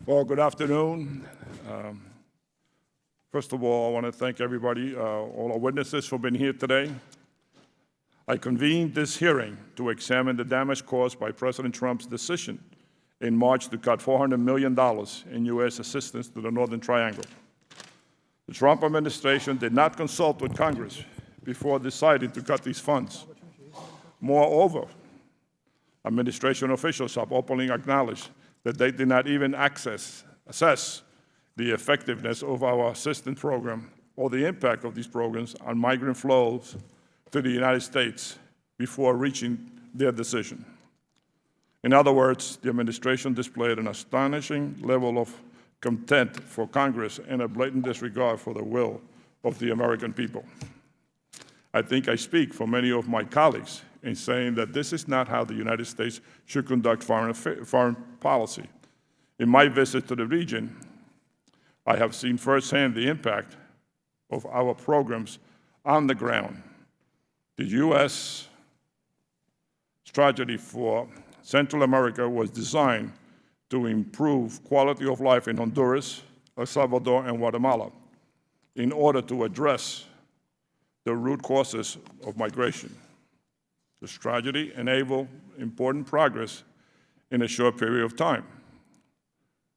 Well, good afternoon. First of all, I want to thank everybody, all our witnesses for being here today. I convened this hearing to examine the damage caused by President Trump's decision in March to cut $400 million in U.S. assistance to the Northern Triangle. The Trump administration did not consult with Congress before deciding to cut these funds. Moreover, administration officials have openly acknowledged that they did not even assess the effectiveness of our assistance program or the impact of these programs on migrant flows to the United States before reaching their decision. In other words, the administration displayed an astonishing level of contempt for Congress and a blatant disregard for the will of the American people. I think I speak for many of my colleagues in saying that this is not how the United States should conduct foreign policy. In my visit to the region, I have seen firsthand the impact of our programs on the ground. The U.S. strategy for Central America was designed to improve quality of life in Honduras, El Salvador, and Guatemala in order to address the root causes of migration. The strategy enabled important progress in a short period of time.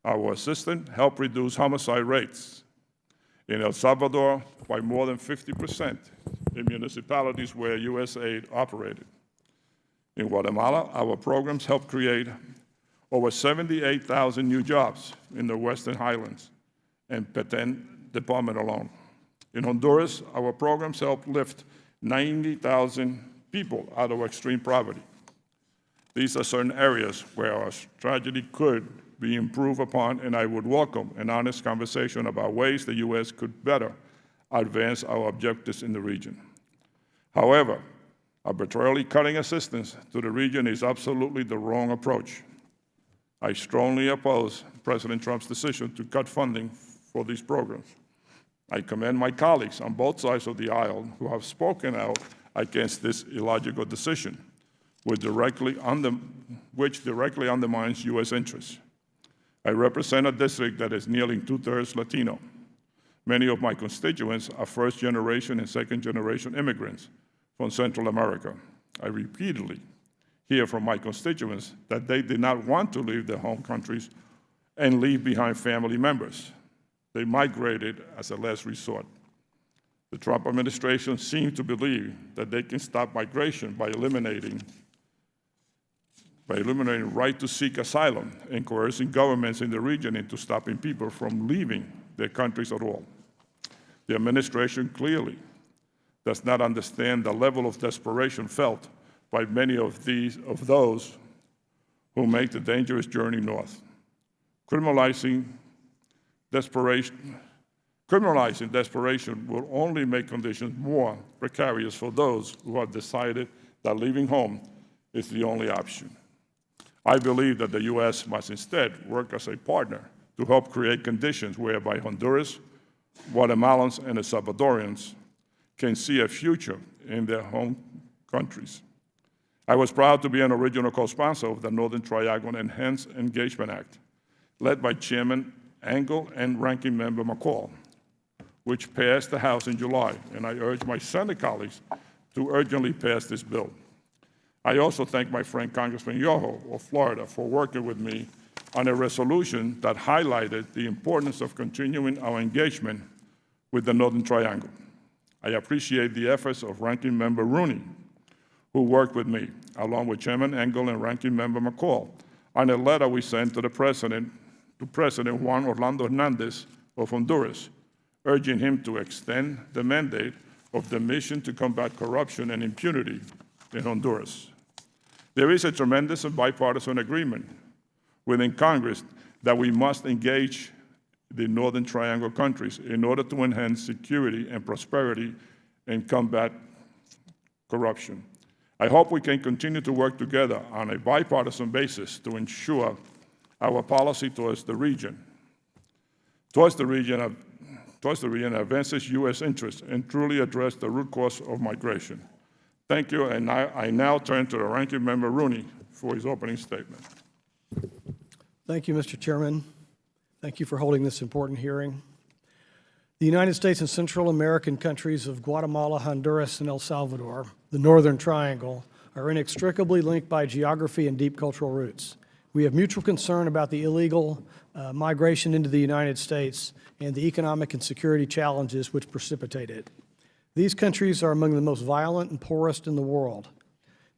Our assistance helped reduce homicide rates in El Salvador by more than 50% in municipalities where U.S. aid operated. In Guatemala, our programs helped create over 78,000 new jobs in the Western Highlands and Petén Department alone. In Honduras, our programs helped lift 90,000 people out of extreme poverty. These are certain areas where our strategy could be improved upon, and I would welcome an honest conversation about ways the U.S. could better advance our objectives in the region. However, arbitrarily cutting assistance to the region is absolutely the wrong approach. I strongly oppose President Trump's decision to cut funding for these programs. I commend my colleagues on both sides of the aisle who have spoken out against this illogical decision, which directly undermines U.S. interests. I represent a district that is nearly two-thirds Latino. Many of my constituents are first-generation and second-generation immigrants from Central America. I repeatedly hear from my constituents that they did not want to leave their home countries and leave behind family members. They migrated as a last resort. The Trump administration seems to believe that they can stop migration by eliminating right to seek asylum and coercing governments in the region into stopping people from leaving their countries at all. The administration clearly does not understand the level of desperation felt by many of those who make the dangerous journey north. Criminalizing desperation will only make conditions more precarious for those who have decided that leaving home is the only option. I believe that the U.S. must instead work as a partner to help create conditions whereby Honduras, Guatemalans, and El Salvadorians can see a future in their home countries. I was proud to be an original co-sponsor of the Northern Triangle Enhanced Engagement Act, led by Chairman Engel and Ranking Member McCall, which passed the House in July, and I urge my Senate colleagues to urgently pass this bill. I also thank my friend Congressman Yoho of Florida for working with me on a resolution that highlighted the importance of continuing our engagement with the Northern Triangle. I appreciate the efforts of Ranking Member Rooney, who worked with me, along with Chairman Engel and Ranking Member McCall, on a letter we sent to President Juan Orlando Hernandez of Honduras, urging him to extend the mandate of the Mission to Combat Corruption and Impunity in Honduras. There is a tremendous and bipartisan agreement within Congress that we must engage the Northern Triangle countries in order to enhance security and prosperity and combat corruption. I hope we can continue to work together on a bipartisan basis to ensure our policy towards the region advances U.S. interests and truly address the root cause of migration. Thank you, and I now turn to the Ranking Member Rooney for his opening statement. Thank you, Mr. Chairman. Thank you for holding this important hearing. The United States and Central American countries of Guatemala, Honduras, and El Salvador, the Northern Triangle, are inextricably linked by geography and deep cultural roots. We have mutual concern about the illegal migration into the United States and the economic and security challenges which precipitate it. These countries are among the most violent and poorest in the world.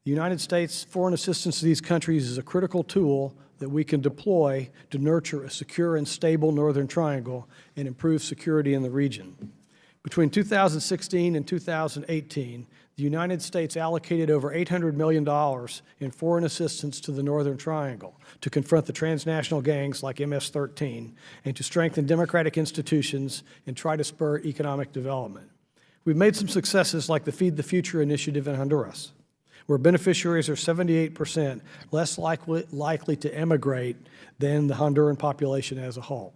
The United States' foreign assistance to these countries is a critical tool that we can deploy to nurture a secure and stable Northern Triangle and improve security in the region. Between 2016 and 2018, the United States allocated over $800 million in foreign assistance to the Northern Triangle to confront the transnational gangs like MS-13 and to strengthen democratic institutions and try to spur economic development. We've made some successes like the Feed the Future initiative in Honduras, where beneficiaries are 78% less likely to emigrate than the Honduran population as a whole.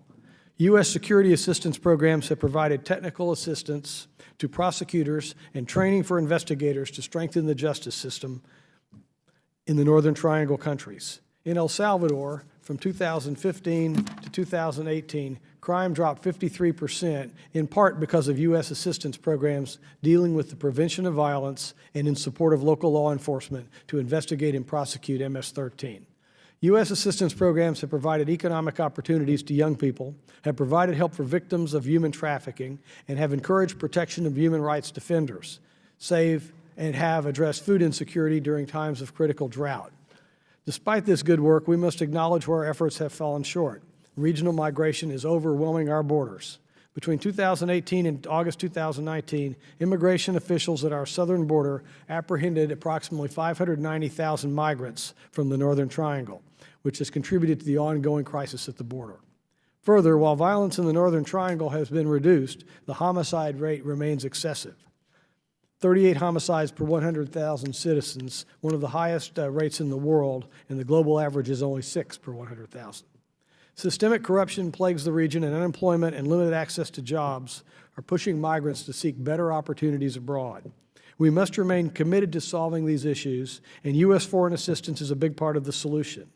U.S. security assistance programs have provided technical assistance to prosecutors and training for investigators to strengthen the justice system in the Northern Triangle countries. In El Salvador, from 2015 to 2018, crime dropped 53%, in part because of U.S. assistance programs dealing with the prevention of violence and in support of local law enforcement to investigate and prosecute MS-13. U.S. assistance programs have provided economic opportunities to young people, have provided help for victims of human trafficking, and have encouraged protection of human rights defenders, and have addressed food insecurity during times of critical drought. Despite this good work, we must acknowledge where our efforts have fallen short. Regional migration is overwhelming our borders. Between 2018 and August 2019, immigration officials at our southern border apprehended approximately 590,000 migrants from the Northern Triangle, which has contributed to the ongoing crisis at the border. Further, while violence in the Northern Triangle has been reduced, the homicide rate remains excessive. 38 homicides per 100,000 citizens, one of the highest rates in the world, and the global average is only 6 per 100,000. Systemic corruption plagues the region, and unemployment and limited access to jobs are pushing migrants to seek better opportunities abroad. We must remain committed to solving these issues, and U.S. foreign assistance is a big part of the solution.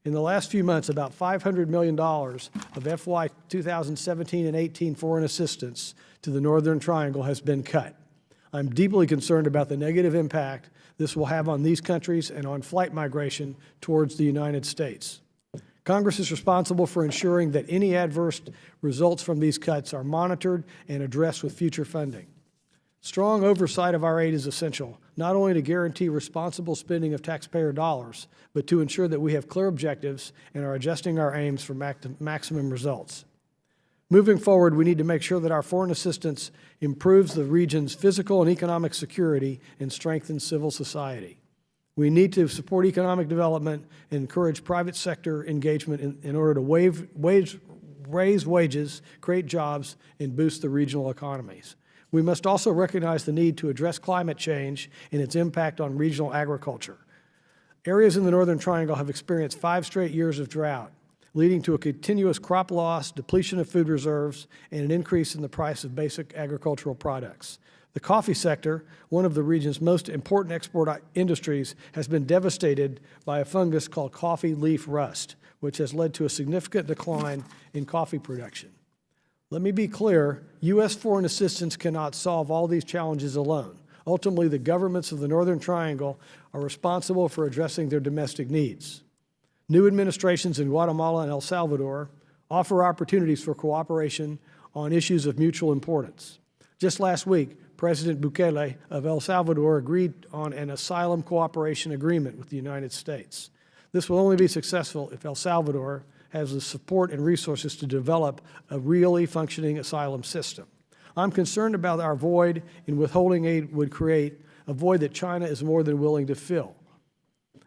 In the last few months, about $500 million of FY 2017 and 18 foreign assistance to the Northern Triangle has been cut. I'm deeply concerned about the negative impact this will have on these countries and on flight migration towards the United States. Congress is responsible for ensuring that any adverse results from these cuts are monitored and addressed with future funding. Strong oversight of our aid is essential, not only to guarantee responsible spending of taxpayer dollars, but to ensure that we have clear objectives and are adjusting our aims for maximum results. Moving forward, we need to make sure that our foreign assistance improves the region's physical and economic security and strengthens civil society. We need to support economic development and encourage private sector engagement in order to raise wages, create jobs, and boost the regional economies. We must also recognize the need to address climate change and its impact on regional agriculture. Areas in the Northern Triangle have experienced 5 straight years of drought, leading to a continuous crop loss, depletion of food reserves, and an increase in the price of basic agricultural products. The coffee sector, one of the region's most important export industries, has been devastated by a fungus called coffee leaf rust, which has led to a significant decline in coffee production. Let me be clear, U.S. foreign assistance cannot solve all these challenges alone. Ultimately, the governments of the Northern Triangle are responsible for addressing their domestic needs. New administrations in Guatemala and El Salvador offer opportunities for cooperation on issues of mutual importance. Just last week, President Bukele of El Salvador agreed on an asylum cooperation agreement with the United States. This will only be successful if El Salvador has the support and resources to develop a really functioning asylum system. I'm concerned about our void in withholding aid would create a void that China is more than willing to fill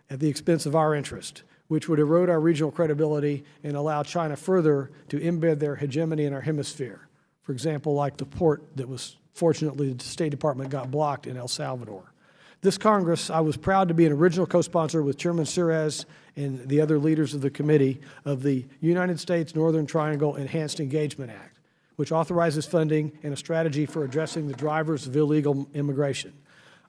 at the expense of our interest, which would erode our regional credibility and allow China further to embed their hegemony in our hemisphere. For example, like the port that was, fortunately, the State Department got blocked in El Salvador. This Congress, I was proud to be an original co-sponsor with Chairman Suarez and the other leaders of the committee of the United States Northern Triangle Enhanced Engagement Act, which authorizes funding and a strategy for addressing the drivers of illegal immigration.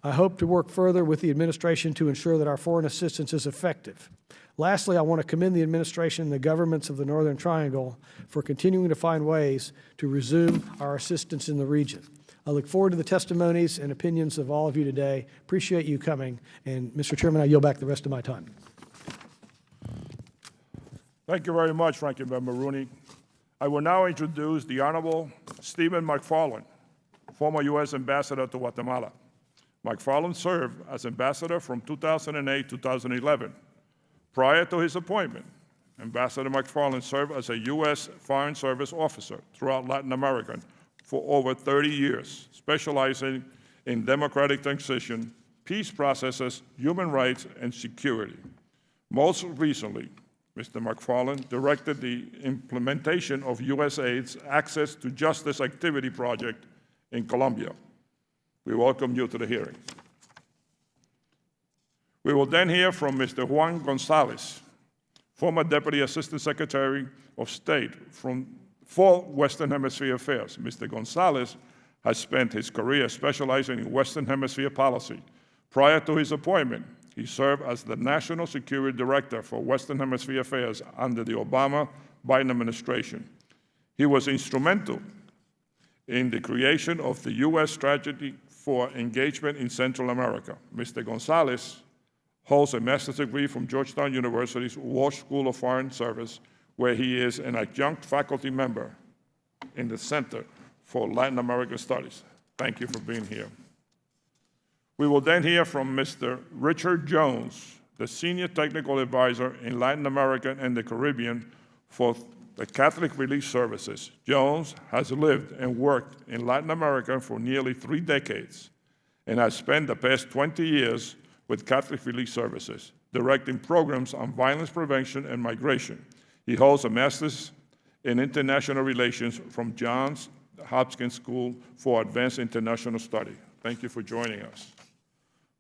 I hope to work further with the administration to ensure that our foreign assistance is effective. Lastly, I want to commend the administration and the governments of the Northern Triangle for continuing to find ways to resume our assistance in the region. I look forward to the testimonies and opinions of all of you today. Appreciate you coming. And Mr. Chairman, I yield back the rest of my time. Thank you very much, Ranking Member Rooney. I will now introduce the Honorable Stephen McFarland, former U.S. Ambassador to Guatemala. McFarland served as ambassador from 2008 to 2011. Prior to his appointment, Ambassador McFarland served as a U.S. Foreign Service officer throughout Latin America for over 30 years, specializing in democratic transition, peace processes, human rights, and security. Most recently, Mr. McFarland directed the implementation of USAID's Access to Justice Activity Project in Colombia. We welcome you to the hearing. We will then hear from Mr. Juan González, former Deputy Assistant Secretary of State for Western Hemisphere Affairs. Mr. González has spent his career specializing in Western Hemisphere policy. Prior to his appointment, he served as the National Security Director for Western Hemisphere Affairs under the Obama-Biden administration. He was instrumental in the creation of the U.S. Strategy for Engagement in Central America. Mr. González holds a master's degree from Georgetown University's Walsh School of Foreign Service, where he is an adjunct faculty member in the Center for Latin American Studies. Thank you for being here. We will then hear from Mr. Richard Jones, the Senior Technical Advisor in Latin America and the Caribbean for the Catholic Relief Services. Jones has lived and worked in Latin America for nearly 3 decades and has spent the past 20 years with Catholic Relief Services, directing programs on violence prevention and migration. He holds a master's in international relations from Johns Hopkins School for Advanced International Study. Thank you for joining us.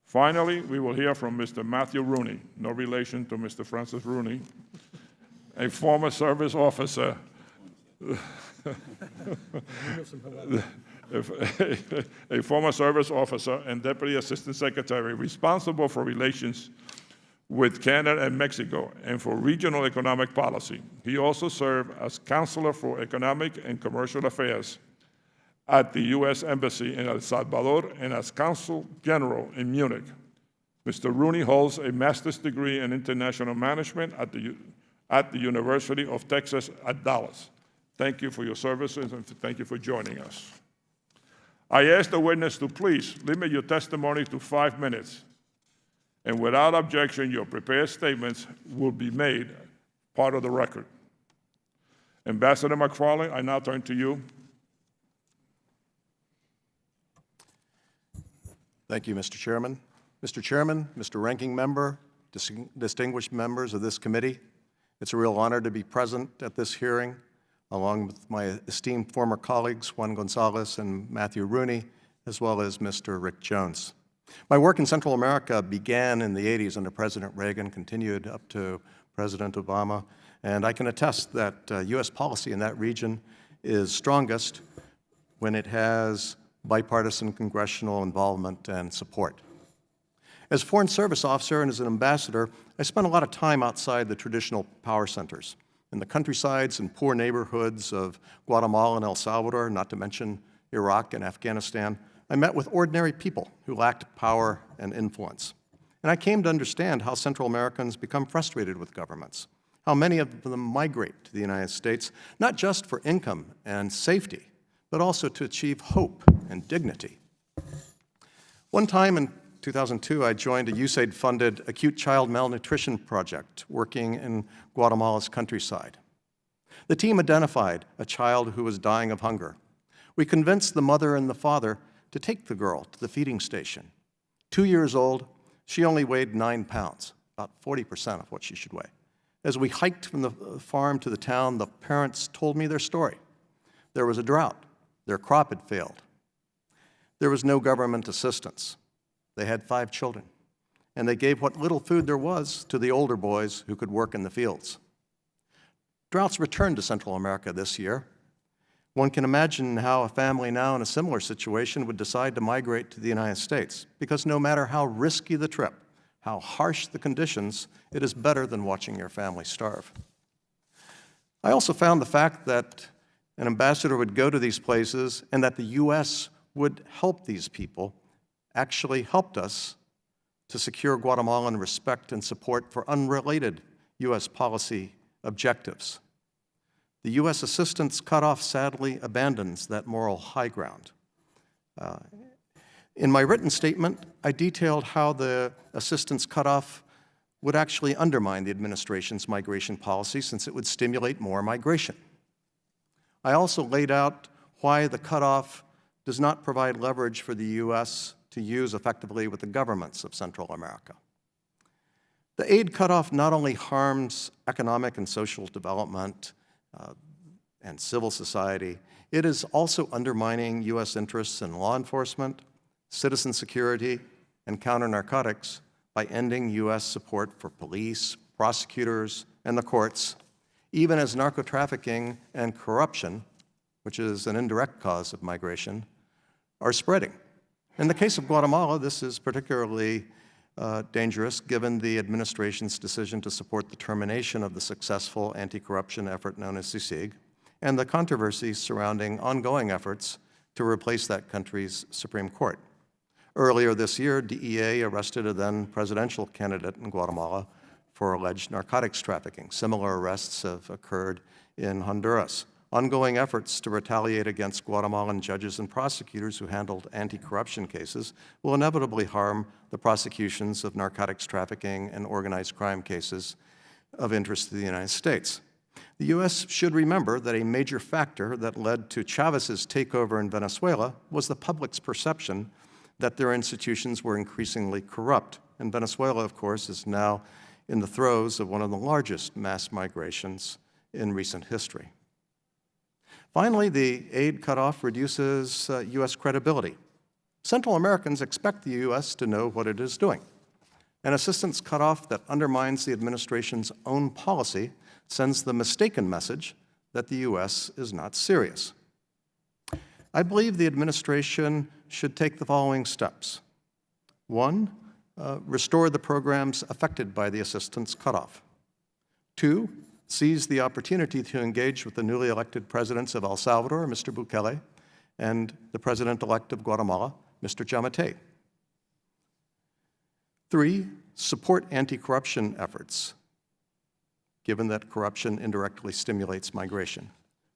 Finally, we will hear from Mr. Matthew Rooney, no relation to Mr. Francis Rooney, a former service officer a former service officer and Deputy Assistant Secretary responsible for relations with Canada and Mexico and for regional economic policy. He also served as Counselor for Economic and Commercial Affairs at the U.S. Embassy in El Salvador and as Consul General in Munich. Mr. Rooney holds a master's degree in international management at the University of Texas at Dallas. Thank you for your services and thank you for joining us. I ask the witness to please limit your testimony to 5 minutes, and without objection, your prepared statements will be made part of the record. Ambassador McFarland, I now turn to you. Thank you, Mr. Chairman. Mr. Chairman, Mr. Ranking Member, distinguished members of this committee, it's a real honor to be present at this hearing along with my esteemed former colleagues, Juan González and Matthew Rooney, as well as Mr. Rick Jones. My work in Central America began in the 80s under President Reagan, continued up to President Obama, and I can attest that U.S. policy in that region is strongest when it has bipartisan congressional involvement and support. As a Foreign Service officer and as an ambassador, I spent a lot of time outside the traditional power centers, in the countrysides and poor neighborhoods of Guatemala and El Salvador, not to mention Iraq and Afghanistan. I met with ordinary people who lacked power and influence. And I came to understand how Central Americans become frustrated with governments, how many of them migrate to the United States, not just for income and safety, but also to achieve hope and dignity. One time in 2002, I joined a USAID-funded acute child malnutrition project working in Guatemala's countryside. The team identified a child who was dying of hunger. We convinced the mother and the father to take the girl to the feeding station. 2 years old, she only weighed 9 pounds, about 40% of what she should weigh. As we hiked from the farm to the town, the parents told me their story. There was a drought. Their crop had failed. There was no government assistance. They had 5 children, and they gave what little food there was to the older boys who could work in the fields. Droughts returned to Central America this year. One can imagine how a family now in a similar situation would decide to migrate to the United States, because no matter how risky the trip, how harsh the conditions, it is better than watching your family starve. I also found the fact that an ambassador would go to these places and that the U.S. would help these people actually helped us to secure Guatemalan respect and support for unrelated U.S. policy objectives. The U.S. assistance cutoff sadly abandons that moral high ground. In my written statement, I detailed how the assistance cutoff would actually undermine the administration's migration policy, since it would stimulate more migration. I also laid out why the cutoff does not provide leverage for the U.S. to use effectively with the governments of Central America. The aid cutoff not only harms economic and social development and civil society, it is also undermining U.S. interests in law enforcement, citizen security, and counter-narcotics by ending U.S. support for police, prosecutors, and the courts, even as narco-trafficking and corruption, which is an indirect cause of migration, are spreading. In the case of Guatemala, this is particularly dangerous given the administration's decision to support the termination of the successful anti-corruption effort known as CICIG, and the controversies surrounding ongoing efforts to replace that country's Supreme Court. Earlier this year, DEA arrested a then presidential candidate in Guatemala for alleged narcotics trafficking. Similar arrests have occurred in Honduras. Ongoing efforts to retaliate against Guatemalan judges and prosecutors who handled anti-corruption cases will inevitably harm the prosecutions of narcotics trafficking and organized crime cases of interest to the United States. The U.S. should remember that a major factor that led to Chavez's takeover in Venezuela was the public's perception that their institutions were increasingly corrupt. And Venezuela, of course, is now in the throes of one of the largest mass migrations in recent history. Finally, the aid cutoff reduces U.S. credibility. Central Americans expect the U.S. to know what it is doing. An assistance cutoff that undermines the administration's own policy sends the mistaken message that the U.S. is not serious. I believe the administration should take the following steps. One, restore the programs affected by the assistance cutoff. Two, seize the opportunity to engage with the newly elected presidents of El Salvador, Mr. Bukele, and the president-elect of Guatemala, Mr. Giammattei. Three, support anti-corruption efforts, given that corruption indirectly stimulates migration.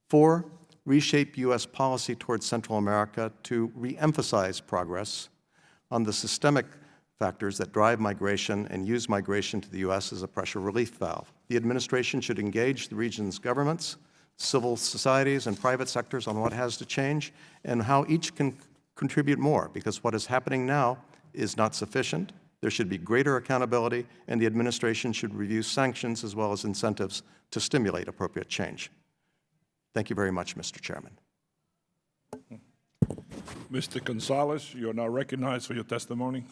Four, reshape U.S. policy towards Central America to re-emphasize progress on the systemic factors that drive migration and use migration to the U.S. as a pressure relief valve. The administration should engage the region's governments, civil societies, and private sectors on what has to change and how each can contribute more, because what is happening now is not sufficient. There should be greater accountability, and the administration should review sanctions as well as incentives to stimulate appropriate change. Thank you very much, Mr. Chairman. Mr. González, you are now recognized for your testimony.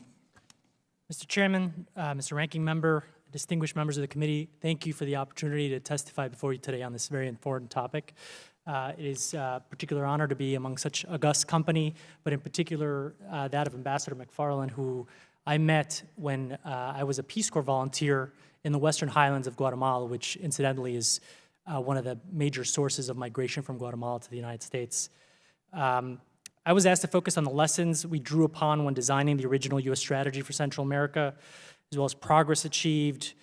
Mr. Chairman, Mr. Ranking Member, distinguished members of the committee, thank you for the opportunity to testify before you today on this very important topic. It is a particular honor to be among such august company, but in particular that of Ambassador McFarland, who I met when I was a Peace Corps volunteer in the Western Highlands of Guatemala, which incidentally is one of the major sources of migration from Guatemala to the United States. I was asked to focus on the lessons we drew upon when designing the original U.S. strategy for Central America, as well as progress achieved,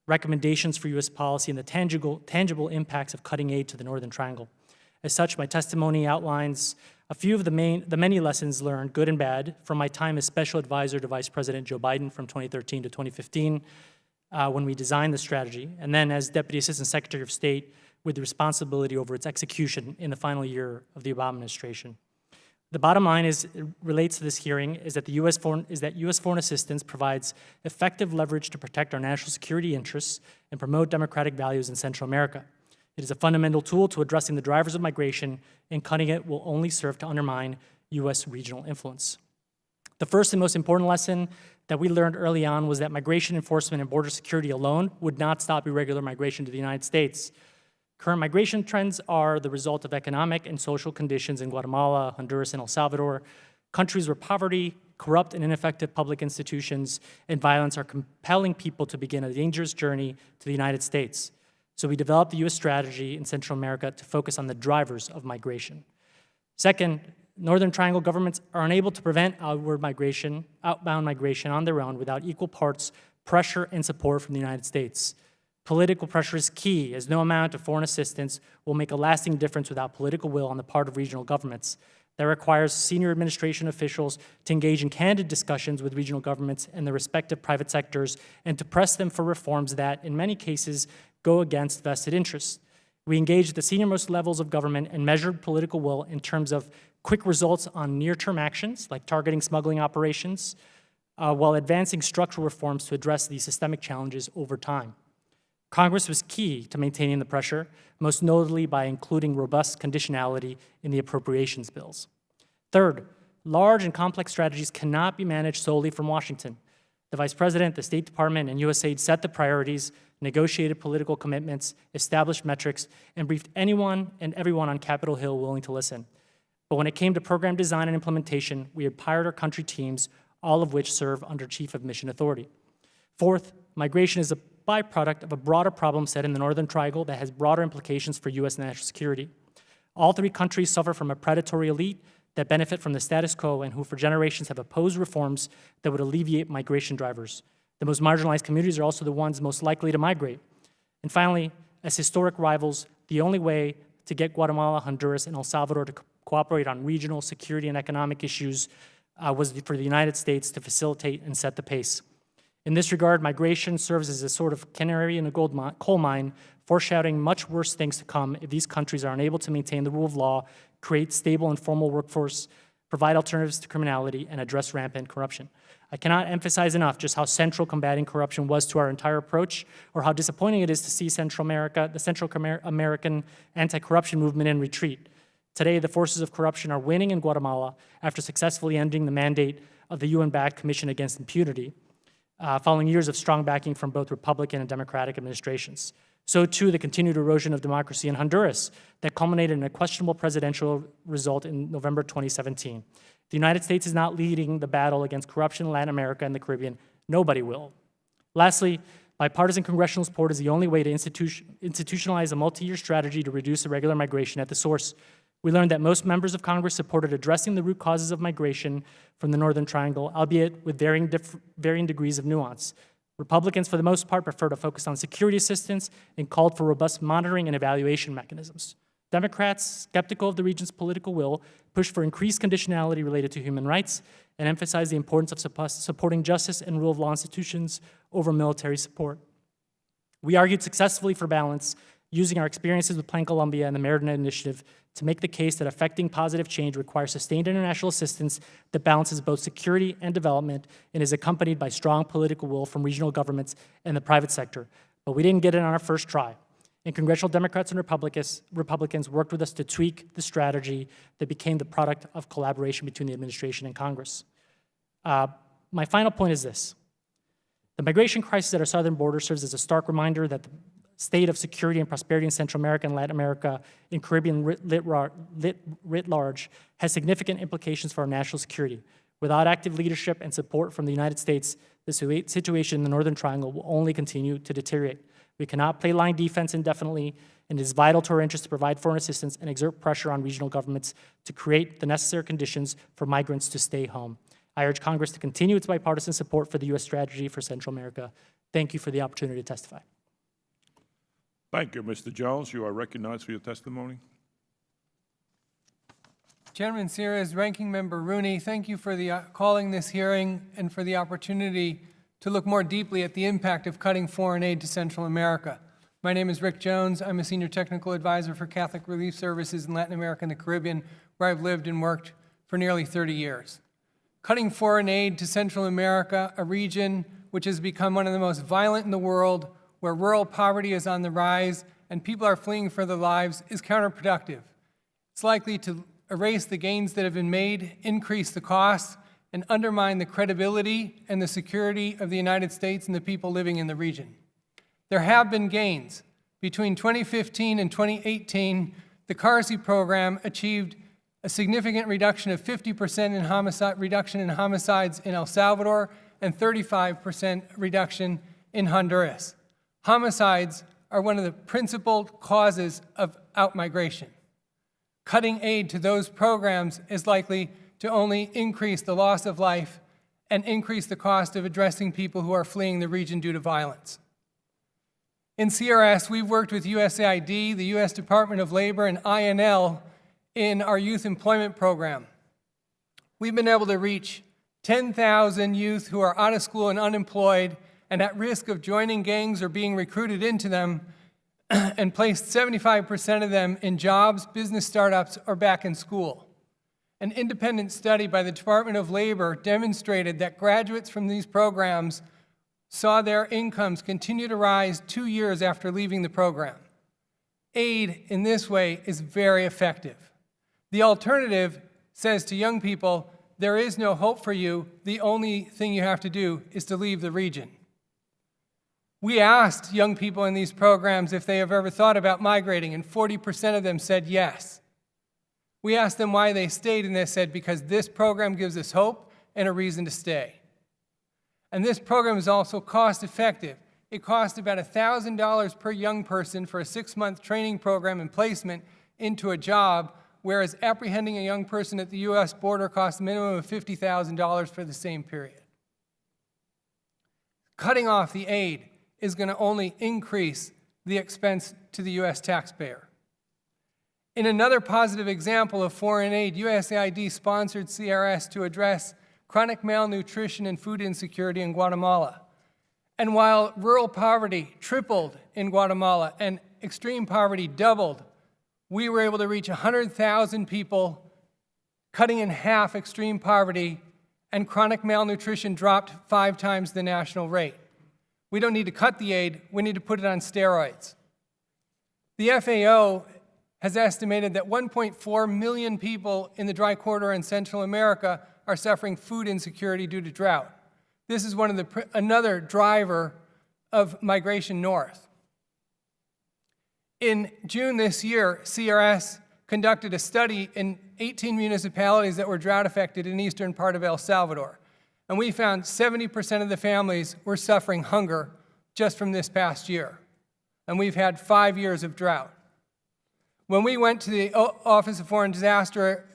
recommendations for U.S. policy, and the tangible impacts of cutting aid to the Northern Triangle. As such, my testimony outlines a few of the many lessons learned, good and bad, from my time as Special Advisor to Vice President Joe Biden from 2013 to 2015, when we designed the strategy, and then as Deputy Assistant Secretary of State with the responsibility over its execution in the final year of the Obama administration. The bottom line is, it relates to this hearing, is that U.S. foreign assistance provides effective leverage to protect our national security interests and promote democratic values in Central America. It is a fundamental tool to addressing the drivers of migration, and cutting it will only serve to undermine U.S. regional influence. The first and most important lesson that we learned early on was that migration enforcement and border security alone would not stop irregular migration to the United States. Current migration trends are the result of economic and social conditions in Guatemala, Honduras, and El Salvador, countries where poverty, corrupt and ineffective public institutions, and violence are compelling people to begin a dangerous journey to the United States. So we developed the U.S. strategy in Central America to focus on the drivers of migration. Second, Northern Triangle governments are unable to prevent outbound migration on their own without equal parts pressure and support from the United States. Political pressure is key, as no amount of foreign assistance will make a lasting difference without political will on the part of regional governments. That requires senior administration officials to engage in candid discussions with regional governments and the respective private sectors and to press them for reforms that, in many cases, go against vested interests. We engaged at the senior-most levels of government and measured political will in terms of quick results on near-term actions, like targeting smuggling operations, while advancing structural reforms to address these systemic challenges over time. Congress was key to maintaining the pressure, most notably by including robust conditionality in the appropriations bills. Third, large and complex strategies cannot be managed solely from Washington. The Vice President, the State Department, and USAID set the priorities, negotiated political commitments, established metrics, and briefed anyone and everyone on Capitol Hill willing to listen. But when it came to program design and implementation, we had hired our country teams, all of which serve under Chief of Mission Authority. Fourth, migration is a byproduct of a broader problem set in the Northern Triangle that has broader implications for U.S. national security. All three countries suffer from a predatory elite that benefit from the status quo and who for generations have opposed reforms that would alleviate migration drivers. The most marginalized communities are also the ones most likely to migrate. And finally, as historic rivals, the only way to get Guatemala, Honduras, and El Salvador to cooperate on regional security and economic issues was for the United States to facilitate and set the pace. In this regard, migration serves as a sort of canary in a coal mine, foreshadowing much worse things to come if these countries are unable to maintain the rule of law, create stable and formal workforce, provide alternatives to criminality, and address rampant corruption. I cannot emphasize enough just how central combating corruption was to our entire approach, or how disappointing it is to see the Central American anti-corruption movement in retreat. Today, the forces of corruption are winning in Guatemala after successfully ending the mandate of the UN-backed Commission Against Impunity, following years of strong backing from both Republican and Democratic administrations. So too, the continued erosion of democracy in Honduras that culminated in a questionable presidential result in November 2017. The United States is not leading the battle against corruption in Latin America and the Caribbean. Nobody will. Lastly, bipartisan congressional support is the only way to institutionalize a multi-year strategy to reduce irregular migration at the source. We learned that most members of Congress supported addressing the root causes of migration from the Northern Triangle, albeit with varying degrees of nuance. Republicans, for the most part, prefer to focus on security assistance and called for robust monitoring and evaluation mechanisms. Democrats, skeptical of the region's political will, pushed for increased conditionality related to human rights and emphasized the importance of supporting justice and rule of law institutions over military support. We argued successfully for balance, using our experiences with Plan Colombia and the Meridian Initiative to make the case that effecting positive change requires sustained international assistance that balances both security and development and is accompanied by strong political will from regional governments and the private sector. But we didn't get it on our first try. And congressional Democrats and Republicans worked with us to tweak the strategy that became the product of collaboration between the administration and Congress. My final point is this. The migration crisis at our southern border serves as a stark reminder that the state of security and prosperity in Central America and Latin America and Caribbean writ large has significant implications for our national security. Without active leadership and support from the United States, the situation in the Northern Triangle will only continue to deteriorate. We cannot play line defense indefinitely, and it is vital to our interest to provide foreign assistance and exert pressure on regional governments to create the necessary conditions for migrants to stay home. I urge Congress to continue its bipartisan support for the U.S. strategy for Central America. Thank you for the opportunity to testify. Thank you, Mr. Jones. You are recognized for your testimony. Chairman Sierras, Ranking Member Rooney, thank you for calling this hearing and for the opportunity to look more deeply at the impact of cutting foreign aid to Central America. My name is Rick Jones. I'm a Senior Technical Advisor for Catholic Relief Services in Latin America and the Caribbean, where I've lived and worked for nearly 30 years. Cutting foreign aid to Central America, a region which has become one of the most violent in the world, where rural poverty is on the rise and people are fleeing for their lives, is counterproductive. It's likely to erase the gains that have been made, increase the costs, and undermine the credibility and the security of the United States and the people living in the region. There have been gains Between 2015 and 2018, the CARSI program achieved a significant reduction of 50% in homicides in El Salvador and 35% reduction in Honduras. Homicides are one of the principal causes of outmigration. Cutting aid to those programs is likely to only increase the loss of life and increase the cost of addressing people who are fleeing the region due to violence. In CRS, we've worked with USAID, the U.S. Department of Labor, and INL in our youth employment program. We've been able to reach 10,000 youth who are out of school and unemployed and at risk of joining gangs or being recruited into them, and placed 75% of them in jobs, business startups, or back in school. An independent study by the Department of Labor demonstrated that graduates from these programs saw their incomes continue to rise 2 years after leaving the program. Aid in this way is very effective. The alternative says to young people, there is no hope for you. The only thing you have to do is to leave the region. We asked young people in these programs if they have ever thought about migrating, and 40% of them said yes. We asked them why they stayed, and they said, because this program gives us hope and a reason to stay. And this program is also cost-effective. It costs about $1,000 per young person for a 6-month training program and placement into a job, whereas apprehending a young person at the U.S. border costs a minimum of $50,000 for the same period. Cutting off the aid is going to only increase the expense to the U.S. taxpayer. In another positive example of foreign aid, USAID sponsored CRS to address chronic malnutrition and food insecurity in Guatemala. And while rural poverty tripled in Guatemala and extreme poverty doubled, we were able to reach 100,000 people, cutting in half extreme poverty, and chronic malnutrition dropped 5 times the national rate. We don't need to cut the aid, we need to put it on steroids. The FAO has estimated that 1.4 million people in the dry corridor in Central America are suffering food insecurity due to drought. This is another driver of migration north. In June this year, CRS conducted a study in 18 municipalities that were drought affected in the eastern part of El Salvador. And we found 70% of the families were suffering hunger just from this past year. And we've had 5 years of drought. When we went to the Office of Foreign Disaster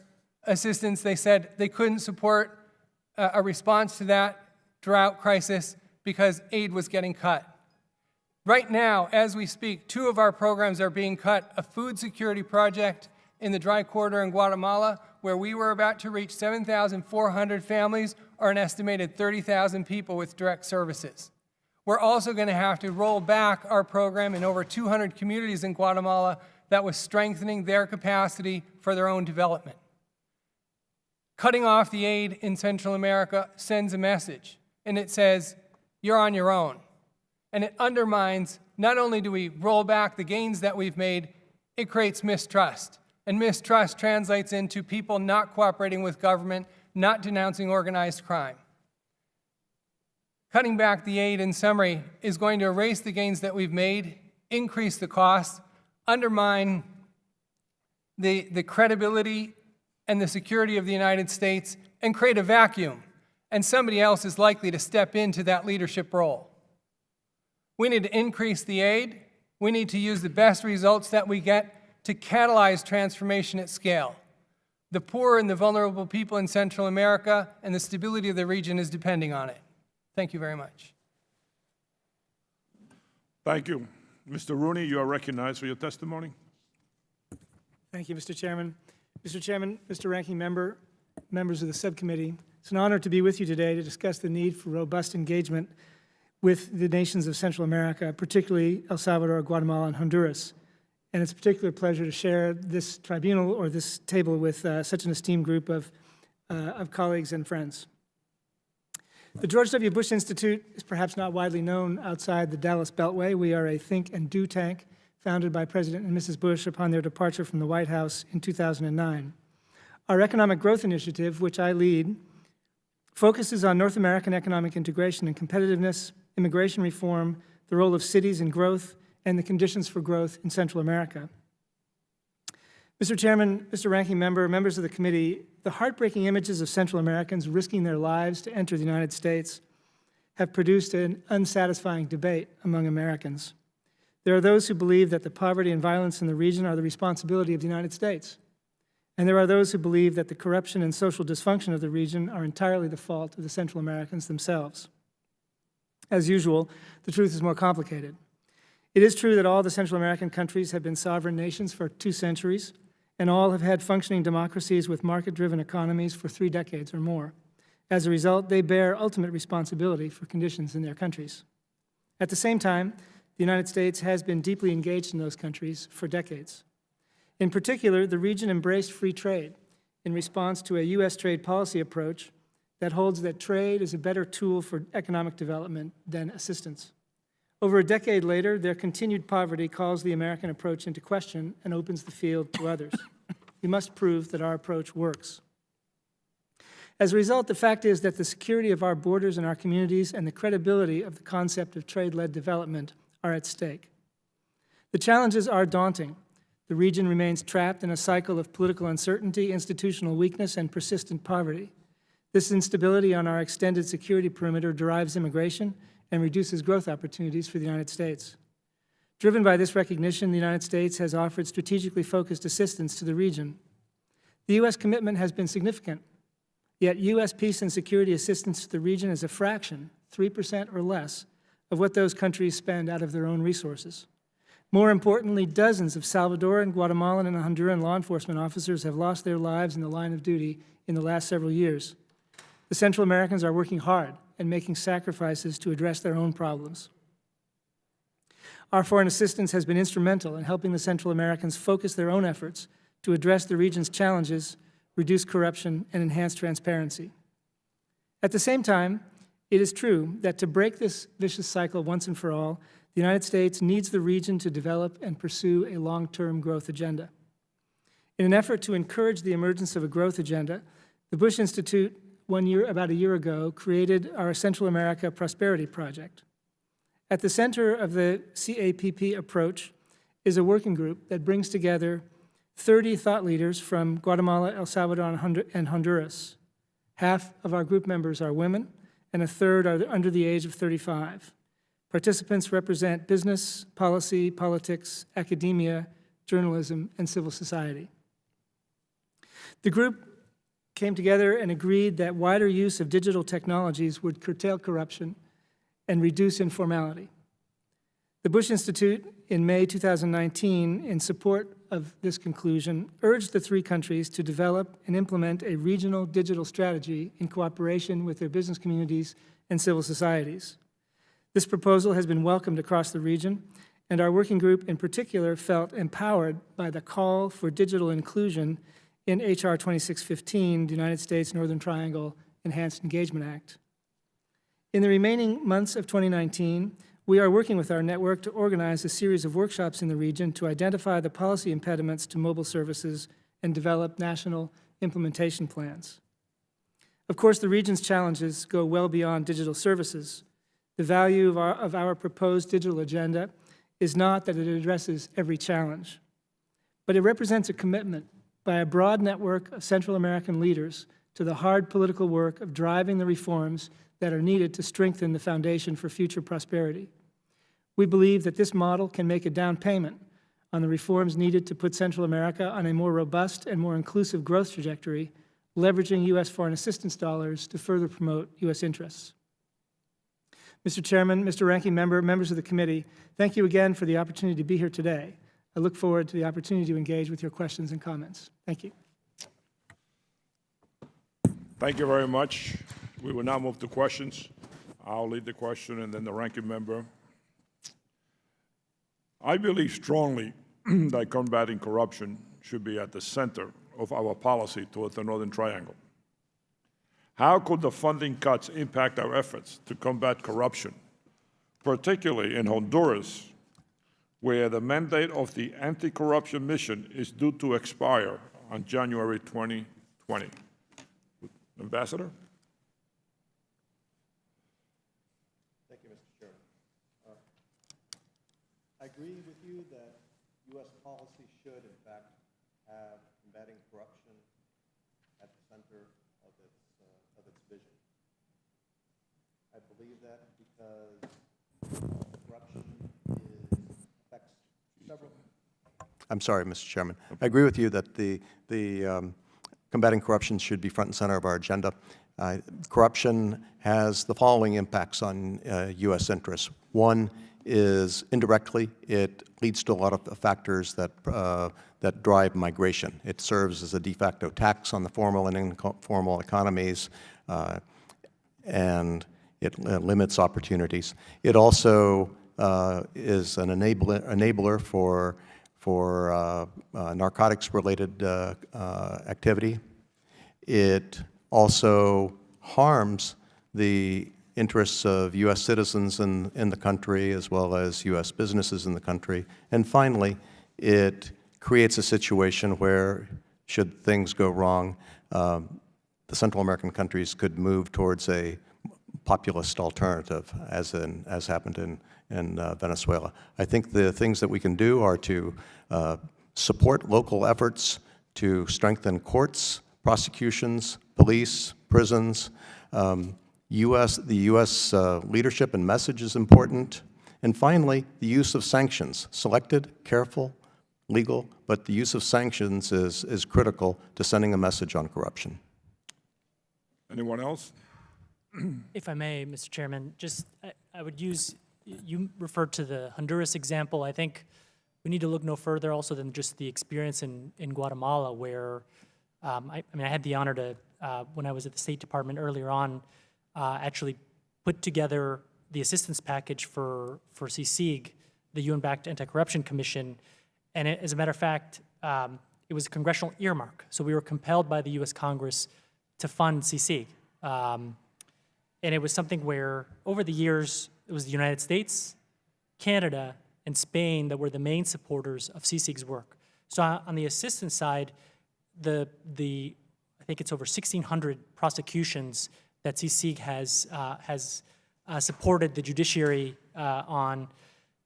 Assistance, they said they couldn't support a response to that drought crisis because aid was getting cut. Right now, as we speak, 2 of our programs are being cut: a food security project in the dry corridor in Guatemala, where we were about to reach 7,400 families, or an estimated 30,000 people with direct services. We're also going to have to roll back our program in over 200 communities in Guatemala that was strengthening their capacity for their own development. Cutting off the aid in Central America sends a message, and it says, you're on your own. And it undermines, not only do we roll back the gains that we've made, it creates mistrust. And mistrust translates into people not cooperating with government, not denouncing organized crime. Cutting back the aid, in summary, is going to erase the gains that we've made, increase the costs, undermine the credibility and the security of the United States, and create a vacuum. And somebody else is likely to step into that leadership role. We need to increase the aid. We need to use the best results that we get to catalyze transformation at scale. The poor and the vulnerable people in Central America and the stability of the region is depending on it. Thank you very much. Thank you. Mr. Rooney, you are recognized for your testimony. Thank you, Mr. Chairman. Mr. Chairman, Mr. Ranking Member, members of the subcommittee, it's an honor to be with you today to discuss the need for robust engagement with the nations of Central America, particularly El Salvador, Guatemala, and Honduras. And it's a particular pleasure to share this tribunal or this table with such an esteemed group of colleagues and friends. The George W. Bush Institute is perhaps not widely known outside the Dallas Beltway. We are a think and do tank founded by President and Mrs. Bush upon their departure from the White House in 2009. Our economic growth initiative, which I lead, focuses on North American economic integration and competitiveness, immigration reform, the role of cities in growth, and the conditions for growth in Central America. Mr. Chairman, Mr. Ranking Member, members of the committee, the heartbreaking images of Central Americans risking their lives to enter the United States have produced an unsatisfying debate among Americans. There are those who believe that the poverty and violence in the region are the responsibility of the United States. And there are those who believe that the corruption and social dysfunction of the region are entirely the fault of the Central Americans themselves. As usual, the truth is more complicated. It is true that all the Central American countries have been sovereign nations for 2 centuries, and all have had functioning democracies with market-driven economies for 3 decades or more. As a result, they bear ultimate responsibility for conditions in their countries. At the same time, the United States has been deeply engaged in those countries for decades. In particular, the region embraced free trade in response to a U.S. trade policy approach that holds that trade is a better tool for economic development than assistance. Over a decade later, their continued poverty calls the American approach into question and opens the field to others. We must prove that our approach works. As a result, the fact is that the security of our borders and our communities and the credibility of the concept of trade-led development are at stake. The challenges are daunting. The region remains trapped in a cycle of political uncertainty, institutional weakness, and persistent poverty. This instability on our extended security perimeter derives immigration and reduces growth opportunities for the United States. Driven by this recognition, the United States has offered strategically focused assistance to the region. The U.S. commitment has been significant, yet U.S. peace and security assistance to the region is a fraction, 3% or less, of what those countries spend out of their own resources. More importantly, dozens of Salvadoran, Guatemalan, and Honduran law enforcement officers have lost their lives in the line of duty in the last several years. The Central Americans are working hard and making sacrifices to address their own problems. Our foreign assistance has been instrumental in helping the Central Americans focus their own efforts to address the region's challenges, reduce corruption, and enhance transparency. At the same time, it is true that to break this vicious cycle once and for all, the United States needs the region to develop and pursue a long-term growth agenda. In an effort to encourage the emergence of a growth agenda, the Bush Institute about a year ago, created our Central America Prosperity Project. At the center of the CAPP approach is a working group that brings together 30 thought leaders from Guatemala, El Salvador, and Honduras. Half of our group members are women, and a third are under the age of 35. Participants represent business, policy, politics, academia, journalism, and civil society. The group came together and agreed that wider use of digital technologies would curtail corruption and reduce informality. The Bush Institute, in May 2019, in support of this conclusion, urged the 3 countries to develop and implement a regional digital strategy in cooperation with their business communities and civil societies. This proposal has been welcomed across the region, and our working group in particular felt empowered by the call for digital inclusion in H.R. 2615, the United States Northern Triangle Enhanced Engagement Act. In the remaining months of 2019, we are working with our network to organize a series of workshops in the region to identify the policy impediments to mobile services and develop national implementation plans. Of course, the region's challenges go well beyond digital services. The value of our proposed digital agenda is not that it addresses every challenge, but it represents a commitment by a broad network of Central American leaders to the hard political work of driving the reforms that are needed to strengthen the foundation for future prosperity. We believe that this model can make a down payment on the reforms needed to put Central America on a more robust and more inclusive growth trajectory, leveraging U.S. foreign assistance dollars to further promote U.S. interests. Mr. Chairman, Mr. Ranking Member, members of the committee, thank you again for the opportunity to be here today. I look forward to the opportunity to engage with your questions and comments. Thank you. Thank you very much. We will now move to questions. I'll lead the question and then the ranking member. I believe strongly that combating corruption should be at the center of our policy towards the Northern Triangle. How could the funding cuts impact our efforts to combat corruption, particularly in Honduras, where the mandate of the anti-corruption mission is due to expire on January 2020? Ambassador? Thank you, Mr. Chairman. I agree with you that U.S. policy should, in fact, have combating corruption at the center of its vision. I believe that because corruption affects several. I'm sorry, Mr. Chairman. I agree with you that the combating corruption should be front and center of our agenda. Corruption has the following impacts on U.S. interests. One is indirectly, it leads to a lot of factors that drive migration. It serves as a de facto tax on the formal and informal economies, and it limits opportunities. It also is an enabler for narcotics-related activity. It also harms the interests of U.S. citizens in the country as well as U.S. businesses in the country. And finally, it creates a situation where, should things go wrong, the Central American countries could move towards a populist alternative, as happened in Venezuela. I think the things that we can do are to support local efforts to strengthen courts, prosecutions, police, prisons. The U.S. leadership and message is important. And finally, the use of sanctions, selected, careful, legal, but the use of sanctions is critical to sending a message on corruption. Anyone else? If I may, Mr. Chairman, just I would use, you referred to the Honduras example. I think we need to look no further also than just the experience in Guatemala, where I had the honor to, when I was at the State Department earlier on, actually put together the assistance package for CSIG, the UN-backed Anti-Corruption Commission. And as a matter of fact, it was a congressional earmark. So we were compelled by the U.S. Congress to fund CSIG. And it was something where, over the years, it was the United States, Canada, and Spain that were the main supporters of CSIG's work. So on the assistance side, I think it's over 1,600 prosecutions that CSIG has supported the judiciary on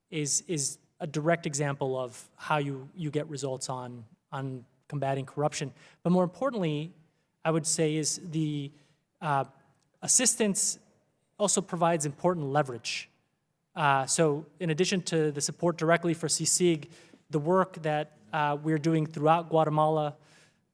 is a direct example of how you get results on combating corruption. But more importantly, I would say is the assistance also provides important leverage. So in addition to the support directly for CSIG, the work that we're doing throughout Guatemala,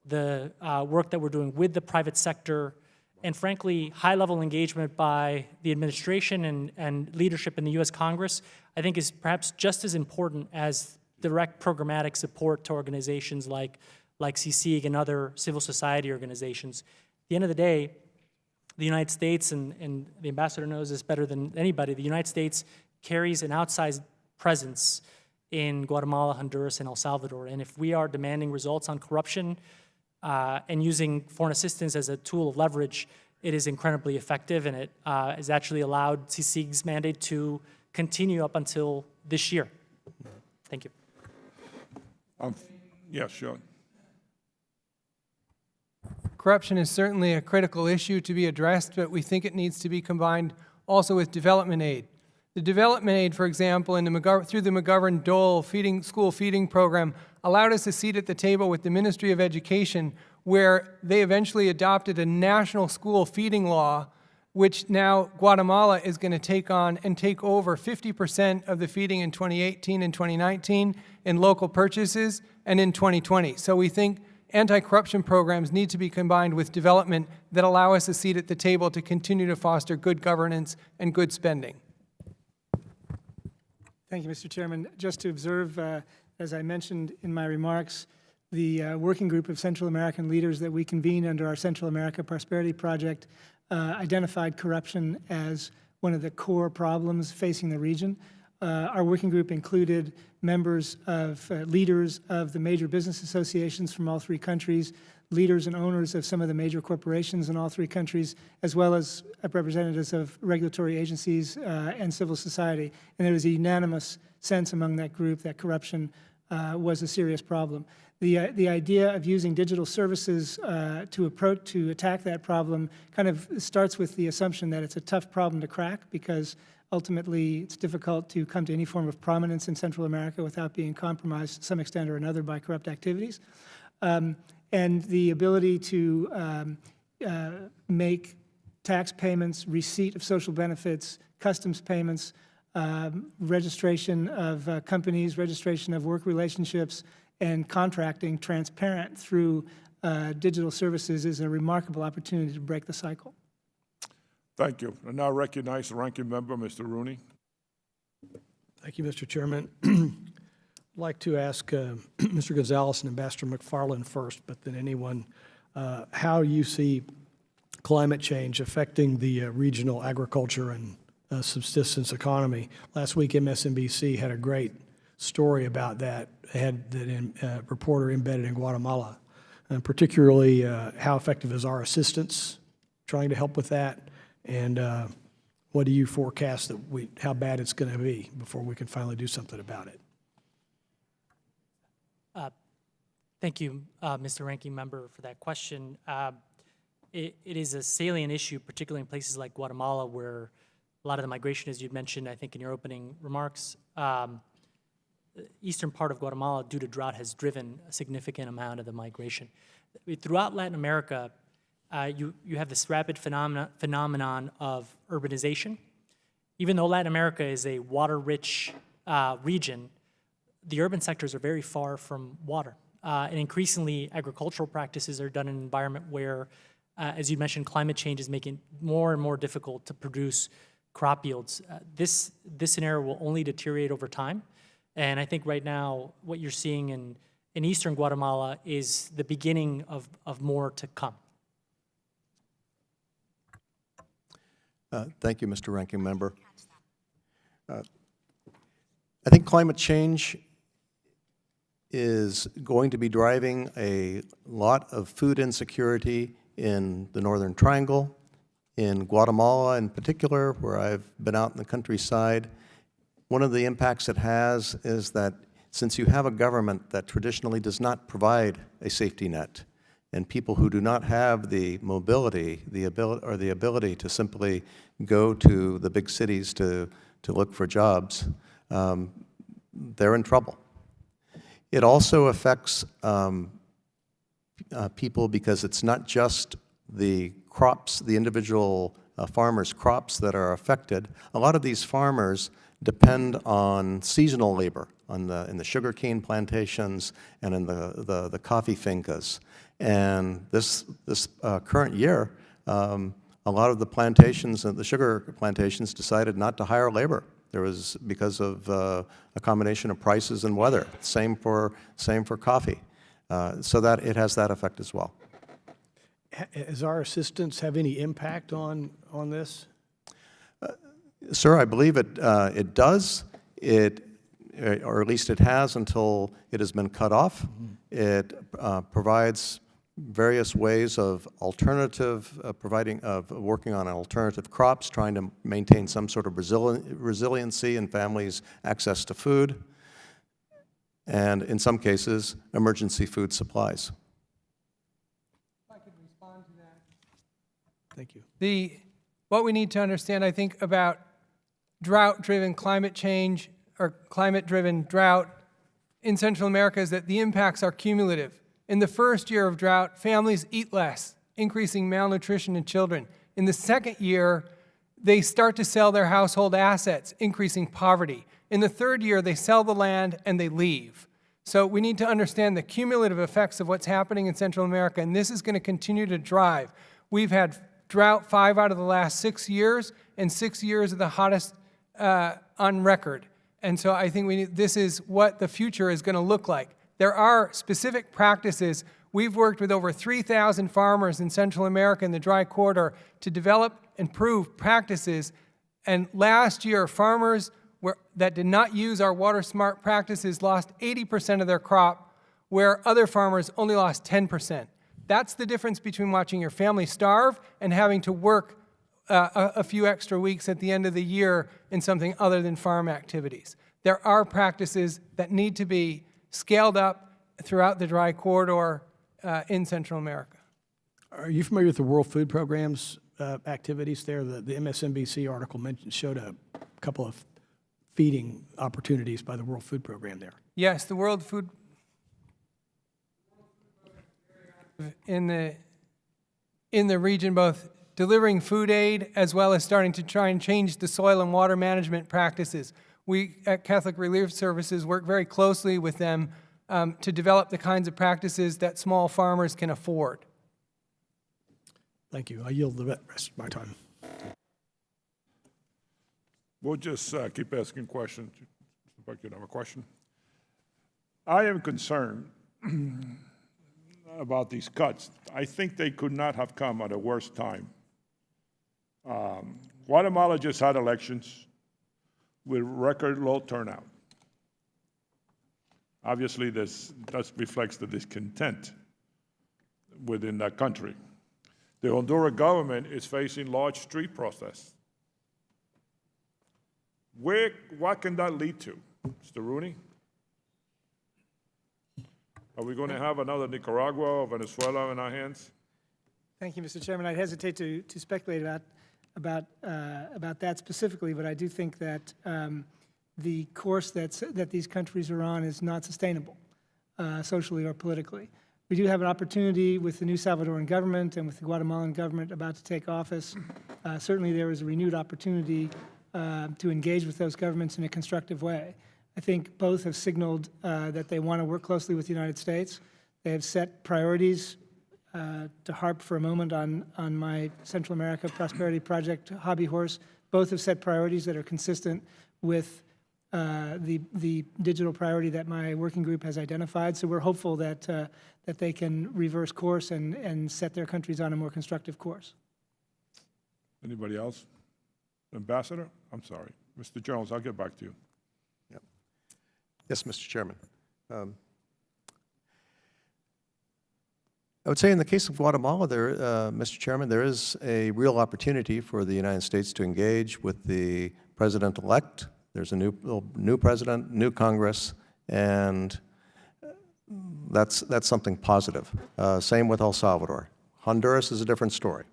the work that we're doing with the private sector, and frankly, high-level engagement by the administration and leadership in the U.S. Congress, I think is perhaps just as important as direct programmatic support to organizations like CSIG and other civil society organizations. At the end of the day, the United States, and the ambassador knows this better than anybody, the United States carries an outsized presence in Guatemala, Honduras, and El Salvador. And if we are demanding results on corruption and using foreign assistance as a tool of leverage, it is incredibly effective, and it has actually allowed CSIG's mandate to continue up until this year. Thank you. Yeah, sure. Corruption is certainly a critical issue to be addressed, but we think it needs to be combined also with development aid. The development aid, for example, through the McGovern-Dole school feeding program, allowed us a seat at the table with the Ministry of Education, where they eventually adopted a national school feeding law, which now Guatemala is going to take on and take over 50% of the feeding in 2018 and 2019 in local purchases and in 2020. So we think anti-corruption programs need to be combined with development that allow us a seat at the table to continue to foster good governance and good spending. Thank you, Mr. Chairman. Just to observe, as I mentioned in my remarks, the working group of Central American leaders that we convened under our Central America Prosperity Project identified corruption as one of the core problems facing the region. Our working group included members of leaders of the major business associations from all three countries, leaders and owners of some of the major corporations in all three countries, as well as representatives of regulatory agencies and civil society. And there was a unanimous sense among that group that corruption was a serious problem. The idea of using digital services to attack that problem kind of starts with the assumption that it's a tough problem to crack, because ultimately it's difficult to come to any form of prominence in Central America without being compromised to some extent or another by corrupt activities. And the ability to make tax payments, receipt of social benefits, customs payments, registration of companies, registration of work relationships, and contracting transparent through digital services is a remarkable opportunity to break the cycle. Thank you. I now recognize the ranking member, Mr. Rooney. Thank you, Mr. Chairman. I'd like to ask Mr. González and Ambassador McFarland first, but then anyone, how you see climate change affecting the regional agriculture and subsistence economy. Last week, MSNBC had a great story about that. They had a reporter embedded in Guatemala, and particularly how effective is our assistance trying to help with that, and what do you forecast how bad it's going to be before we can finally do something about it? Thank you, Mr. Ranking Member, for that question. It is a salient issue, particularly in places like Guatemala, where a lot of the migration, as you mentioned, I think in your opening remarks, the eastern part of Guatemala, due to drought, has driven a significant amount of the migration. Throughout Latin America, you have this rapid phenomenon of urbanization. Even though Latin America is a water-rich region, the urban sectors are very far from water. And increasingly, agricultural practices are done in an environment where, as you mentioned, climate change is making it more and more difficult to produce crop yields. This scenario will only deteriorate over time. And I think right now, what you're seeing in eastern Guatemala is the beginning of more to come. Thank you, Mr. Ranking Member. I think climate change is going to be driving a lot of food insecurity in the Northern Triangle, in Guatemala in particular, where I've been out in the countryside. One of the impacts it has is that since you have a government that traditionally does not provide a safety net, and people who do not have the mobility, the ability to simply go to the big cities to look for jobs, they're in trouble. It also affects people because it's not just the crops, the individual farmers' crops that are affected. A lot of these farmers depend on seasonal labor in the sugarcane plantations and in the coffee fincas. And this current year, a lot of the plantations, the sugar plantations, decided not to hire labor. There was because of a combination of prices and weather. Same for coffee. So that it has that effect as well. Does our assistance have any impact on this? Sir, I believe it does. Or at least it has until it has been cut off. It provides various ways of working on alternative crops, trying to maintain some sort of resiliency in families' access to food, and in some cases, emergency food supplies. If I could respond to that. Thank you. What we need to understand, I think, about drought-driven climate change or climate-driven drought in Central America is that the impacts are cumulative. In the first year of drought, families eat less, increasing malnutrition in children. In the second year, they start to sell their household assets, increasing poverty. In the third year, they sell the land and they leave. So we need to understand the cumulative effects of what's happening in Central America, and this is going to continue to drive. We've had drought 5 out of the last 6 years, and 6 years of the hottest on record. And so I think this is what the future is going to look like. There are specific practices. We've worked with over 3,000 farmers in Central America in the dry corridor to develop and prove practices. And last year, farmers that did not use our water smart practices lost 80% of their crop, where other farmers only lost 10%. That's the difference between watching your family starve and having to work a few extra weeks at the end of the year in something other than farm activities. There are practices that need to be scaled up throughout the dry corridor in Central America. Are you familiar with the World Food Program's activities there? The MSNBC article showed a couple of feeding opportunities by the World Food Program there. Yes, the World Food in the region, both delivering food aid as well as starting to try and change the soil and water management practices. We at Catholic Relief Services work very closely with them to develop the kinds of practices that small farmers can afford. Thank you. I yield the rest of my time. We'll just keep asking questions. If I could have a question. I am concerned about these cuts. I think they could not have come at a worse time. Guatemala just had elections with record low turnout. Obviously, that reflects the discontent within that country. The Honduras government is facing large street protests. What can that lead to, Mr. Rooney? Are we going to have another Nicaragua or Venezuela in our hands? Thank you, Mr. Chairman. I'd hesitate to speculate about that specifically, but I do think that the course that these countries are on is not sustainable, socially or politically. We do have an opportunity with the new Salvadoran government and with the Guatemalan government about to take office. Certainly there is a renewed opportunity to engage with those governments in a constructive way. I think both have signaled that they want to work closely with the United States. They have set priorities. To harp for a moment on my Central America Prosperity Project hobby horse, both have set priorities that are consistent with the digital priority that my working group has identified. So we're hopeful that they can reverse course and set their countries on a more constructive course. Anybody else? Ambassador? I'm sorry. Mr. Jones, I'll get back to you. Yep. Yes, Mr. Chairman. I would say in the case of Guatemala, Mr. Chairman, there is a real opportunity for the United States to engage with the president-elect. There's a new president, new Congress, and that's something positive. Same with El Salvador. Honduras is a different story.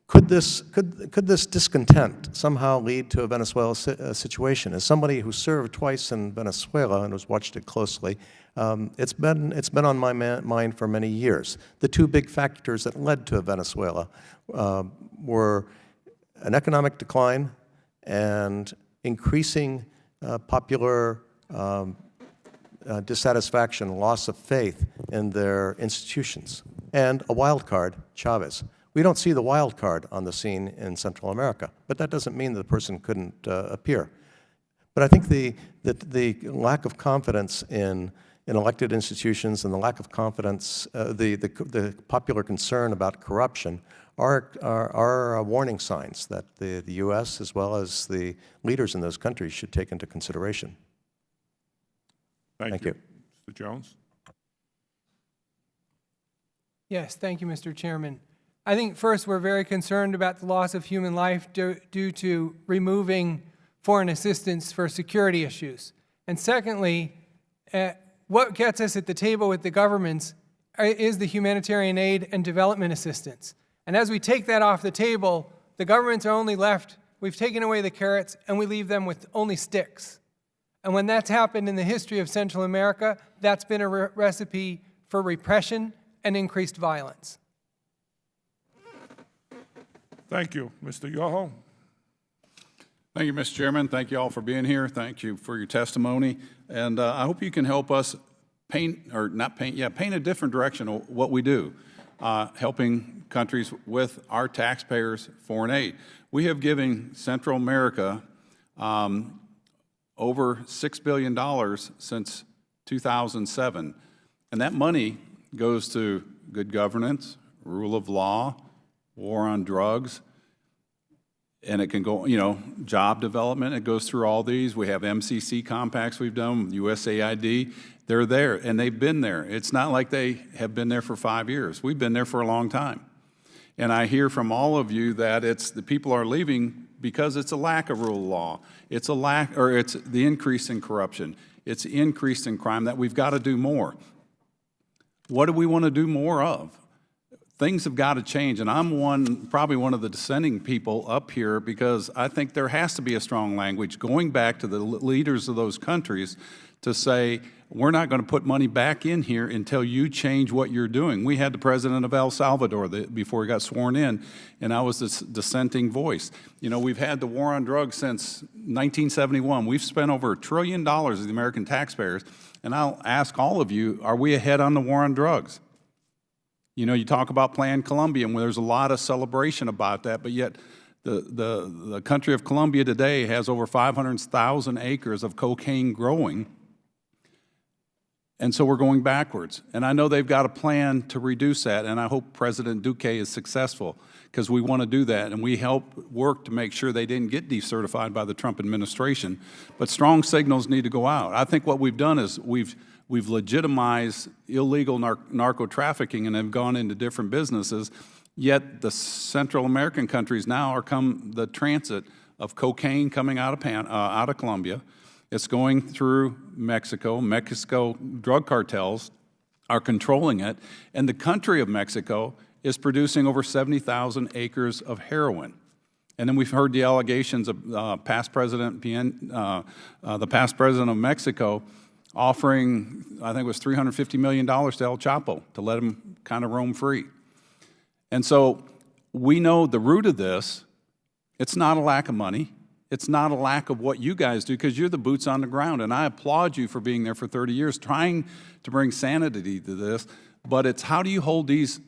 Could this discontent somehow lead to a Venezuela situation? As somebody who served twice in Venezuela and has watched it closely, it's been on my mind for many years. The two big factors that led to Venezuela were an economic decline and increasing popular dissatisfaction, loss of faith in their institutions, and a wild card, Chavez. We don't see the wild card on the scene in Central America, but that doesn't mean that the person couldn't appear. But I think the lack of confidence in elected institutions and the lack of confidence, the popular concern about corruption are warning signs that the U.S. as well as the leaders in those countries should take into consideration. Thank you. Mr. Jones? Yes, thank you, Mr. Chairman. I think first we're very concerned about the loss of human life due to removing foreign assistance for security issues. And secondly, what gets us at the table with the governments is the humanitarian aid and development assistance. And as we take that off the table, the governments are only left, we've taken away the carrots and we leave them with only sticks. And when that's happened in the history of Central America, that's been a recipe for repression and increased violence. Thank you. Mr. Yoho? Thank you, Mr. Chairman. Thank you all for being here. Thank you for your testimony. And I hope you can help us paint a different direction of what we do, helping countries with our taxpayers' foreign aid. We have given Central America over $6 billion since 2007. And that money goes to good governance, rule of law, war on drugs, and it can go, job development. It goes through all these. We have MCC compacts we've done, USAID. They're there, and they've been there. It's not like they have been there for 5 years. We've been there for a long time. And I hear from all of you that the people are leaving because it's a lack of rule of law. It's the increase in corruption. It's increased in crime that we've got to do more. What do we want to do more of? Things have got to change, and I'm probably one of the dissenting people up here because I think there has to be a strong language going back to the leaders of those countries to say, we're not going to put money back in here until you change what you're doing. We had the president of El Salvador before he got sworn in, and I was this dissenting voice. You know, we've had the war on drugs since 1971. We've spent over $1 trillion of the American taxpayers, and I'll ask all of you, are we ahead on the war on drugs? You know, you talk about Plan Colombia, and there's a lot of celebration about that, but yet the country of Colombia today has over 500,000 acres of cocaine growing, and so we're going backwards. And I know they've got a plan to reduce that, and I hope President Duque is successful, because we want to do that, and we help work to make sure they didn't get decertified by the Trump administration. But strong signals need to go out. I think what we've done is we've legitimized illegal narco trafficking and have gone into different businesses, yet the Central American countries now are the transit of cocaine coming out of Colombia. It's going through Mexico. Mexico drug cartels are controlling it, and the country of Mexico is producing over 70,000 acres of heroin. And then we've heard the allegations of the past president of Mexico offering, I think it was $350 million to El Chapo to let him kind of roam free. And so we know the root of this. It's not a lack of money. It's not a lack of what you guys do, because you're the boots on the ground, and I applaud you for being there for 30 years, trying to bring sanity to this. But it's how do you hold these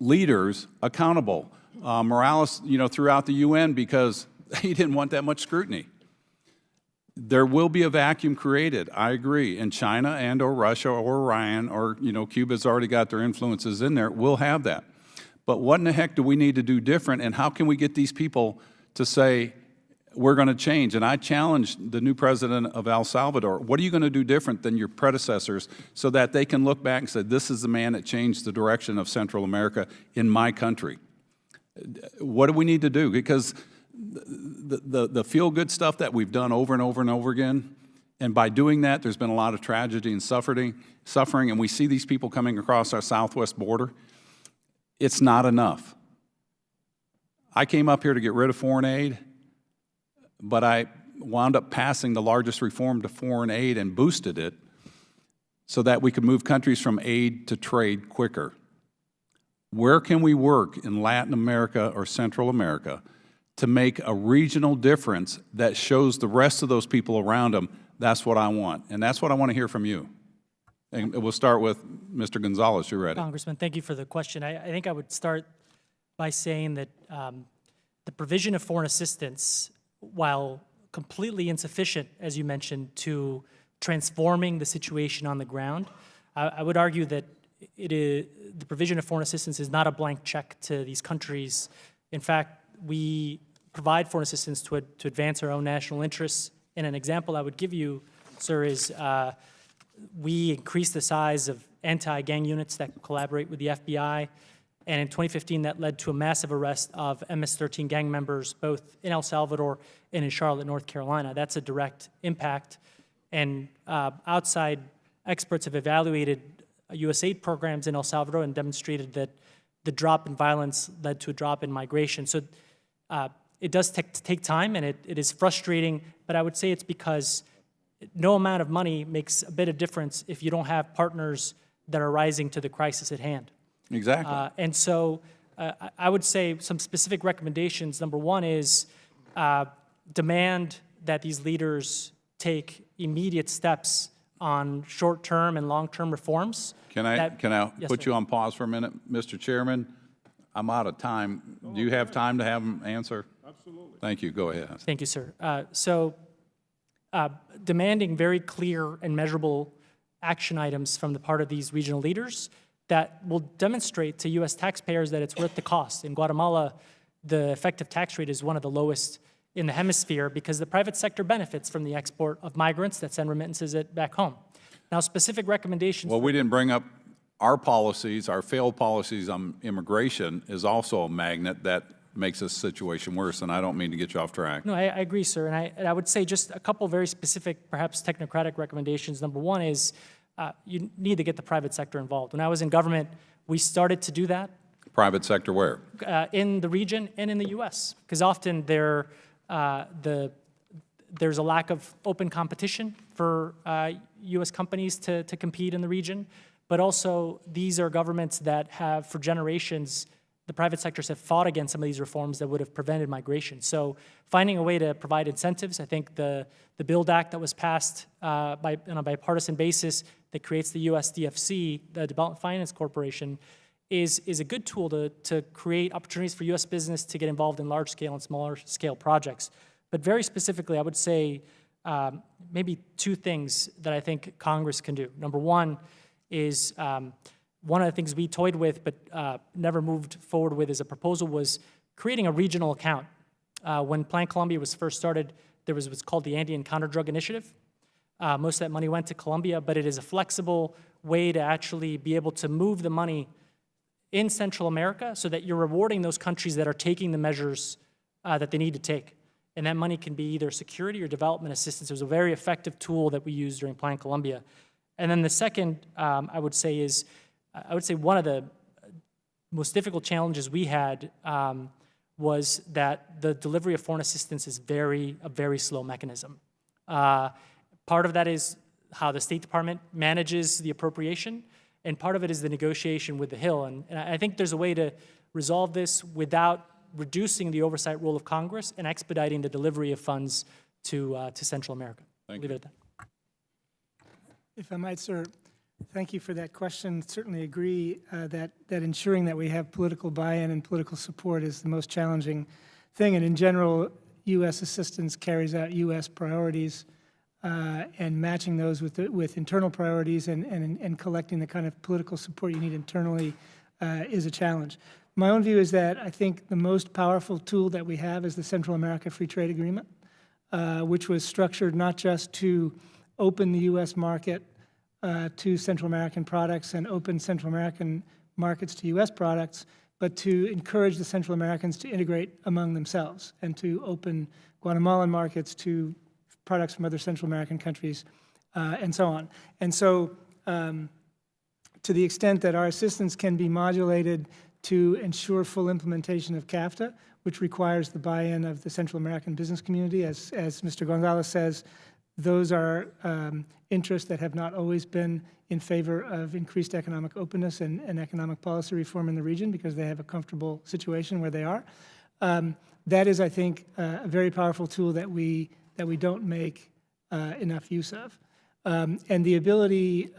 leaders accountable? Morales, you know, throughout the UN, because he didn't want that much scrutiny. There will be a vacuum created, I agree, in China and or Russia or Iran or, you know, Cuba's already got their influences in there. We'll have that. But what in the heck do we need to do different, and how can we get these people to say, we're going to change? And I challenged the new president of El Salvador, what are you going to do different than your predecessors so that they can look back and say, this is the man that changed the direction of Central America in my country? What do we need to do? Because the feel-good stuff that we've done over and over and over again, and by doing that, there's been a lot of tragedy and suffering, and we see these people coming across our southwest border. It's not enough. I came up here to get rid of foreign aid, but I wound up passing the largest reform to foreign aid and boosted it so that we could move countries from aid to trade quicker. Where can we work in Latin America or Central America to make a regional difference that shows the rest of those people around them? That's what I want, and that's what I want to hear from you. And we'll start with Mr. Gonzalez. You're ready. Congressman, thank you for the question. I think I would start by saying that the provision of foreign assistance, while completely insufficient, as you mentioned, to transforming the situation on the ground, I would argue that the provision of foreign assistance is not a blank check to these countries. In fact, we provide foreign assistance to advance our own national interests. And an example I would give you, sir, is we increased the size of anti-gang units that collaborate with the FBI. And in 2015, that led to a massive arrest of MS-13 gang members, both in El Salvador and in Charlotte, North Carolina. That's a direct impact. And outside experts have evaluated U.S. aid programs in El Salvador and demonstrated that the drop in violence led to a drop in migration. So it does take time, and it is frustrating, but I would say it's because no amount of money makes a bit of difference if you don't have partners that are rising to the crisis at hand. Exactly. And so I would say some specific recommendations. Number one is demand that these leaders take immediate steps on short-term and long-term reforms. Can I Yes, put sir. you on pause for a minute, Mr. Chairman? I'm out of time. Do you have time to have him answer? Absolutely. Thank you. Go ahead. Thank you, sir. Demanding very clear and measurable action items from the part of these regional leaders that will demonstrate to U.S. taxpayers that it's worth the cost. In Guatemala, the effective tax rate is one of the lowest in the hemisphere because the private sector benefits from the export of migrants that send remittances back home. Now, specific recommendations. Well, we didn't bring up our policies, our failed policies on immigration is also a magnet that makes this situation worse, and I don't mean to get you off track. No, I agree, sir. And I would say just a couple very specific, perhaps technocratic recommendations. Number one is you need to get the private sector involved. When I was in government, we started to do that. Private sector where? In the region and in the U.S., because often there's a lack of open competition for U.S. companies to compete in the region, but also these are governments that have, for generations, the private sectors have fought against some of these reforms that would have prevented migration. So finding a way to provide incentives, I think the BUILD Act that was passed on a bipartisan basis that creates the USDFC, the Development Finance Corporation, is a good tool to create opportunities for U.S. business to get involved in large-scale and smaller-scale projects. But very specifically, I would say maybe two things that I think Congress can do. Number one is one of the things we toyed with but never moved forward with as a proposal was creating a regional account. When Plan Colombia was first started, there was what's called the Andean Counterdrug Initiative. Most of that money went to Colombia, but it is a flexible way to actually be able to move the money in Central America so that you're rewarding those countries that are taking the measures that they need to take. And that money can be either security or development assistance. It was a very effective tool that we used during Plan Colombia. And then the second, I would say one of the most difficult challenges we had was that the delivery of foreign assistance is a very slow mechanism. Part of that is how the State Department manages the appropriation, and part of it is the negotiation with the Hill. And I think there's a way to resolve this without reducing the oversight role of Congress and expediting the delivery of funds to Central America. Thank Leave you. it at that. If I might, sir, thank you for that question. Certainly agree that ensuring that we have political buy-in and political support is the most challenging thing. And in general, U.S. assistance carries out U.S. priorities, and matching those with internal priorities and collecting the kind of political support you need internally is a challenge. My own view is that I think the most powerful tool that we have is the Central America Free Trade Agreement, which was structured not just to open the U.S. market to Central American products and open Central American markets to U.S. products, but to encourage the Central Americans to integrate among themselves and to open Guatemalan markets to products from other Central American countries, and so on. And so to the extent that our assistance can be modulated to ensure full implementation of CAFTA, which requires the buy-in of the Central American business community, as Mr. Gonzalez says, those are interests that have not always been in favor of increased economic openness and economic policy reform in the region because they have a comfortable situation where they are. That is, I think, a very powerful tool that we don't make enough use of. And the ability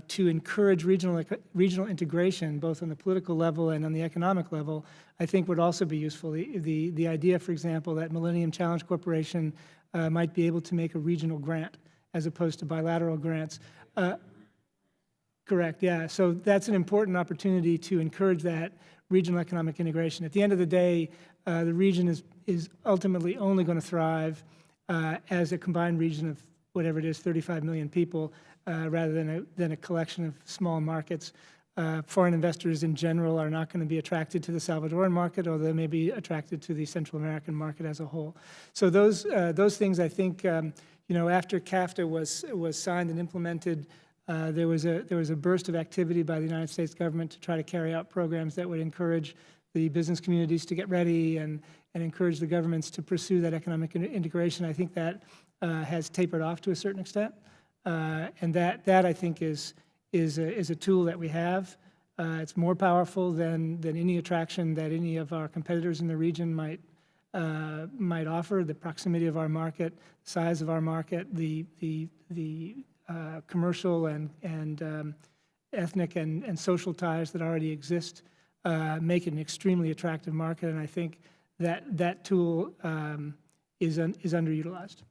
to encourage regional integration, both on the political level and on the economic level, I think would also be useful. The idea, for example, that Millennium Challenge Corporation might be able to make a regional grant as opposed to bilateral grants. Correct, yeah. So that's an important opportunity to encourage that regional economic integration. At the end of the day, the region is ultimately only going to thrive as a combined region of whatever it is, 35 million people, rather than a collection of small markets. Foreign investors in general are not going to be attracted to the Salvadoran market, or they may be attracted to the Central American market as a whole. So those things, I think, after CAFTA was signed and implemented, there was a burst of activity by the United States government to try to carry out programs that would encourage the business communities to get ready and encourage the governments to pursue that economic integration. I think that has tapered off to a certain extent, and that I think is a tool that we have. It's more powerful than any attraction that any of our competitors in the region might offer. The proximity of our market, size of our market, the commercial and ethnic and social ties that already exist make it an extremely attractive market, and I think that tool is underutilized.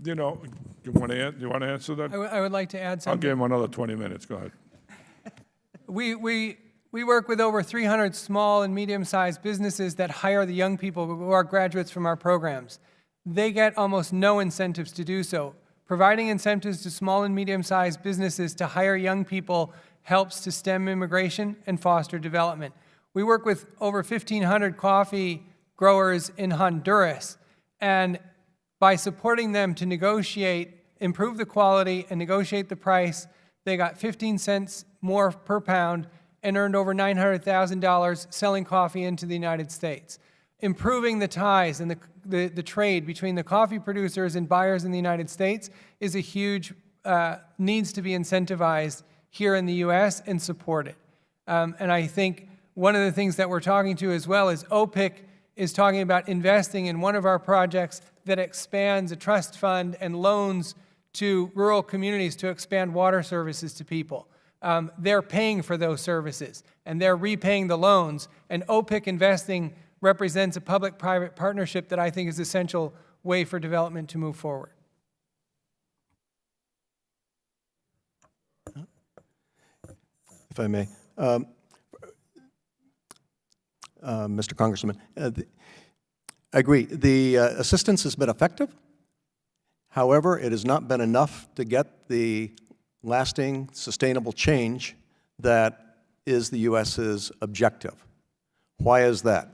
You want to answer that? I would like to add I'll something. give him another 20 minutes. Go ahead. We work with over 300 small and medium-sized businesses that hire the young people who are graduates from our programs. They get almost no incentives to do so. Providing incentives to small and medium-sized businesses to hire young people helps to stem immigration and foster development. We work with over 1,500 coffee growers in Honduras, and by supporting them to negotiate, improve the quality, and negotiate the price, they got 15 cents more per pound and earned over $900,000 selling coffee into the United States. Improving the ties and the trade between the coffee producers and buyers in the United States is a huge, needs to be incentivized here in the U.S. and supported. And I think one of the things that we're talking to as well is OPIC is talking about investing in one of our projects that expands a trust fund and loans to rural communities to expand water services to people. They're paying for those services, and they're repaying the loans, and OPIC investing represents a public-private partnership that I think is an essential way for development to move forward. If I may. Mr. Congressman, I agree. The assistance has been effective. However, it has not been enough to get the lasting, sustainable change that is the U.S.'s objective. Why is that?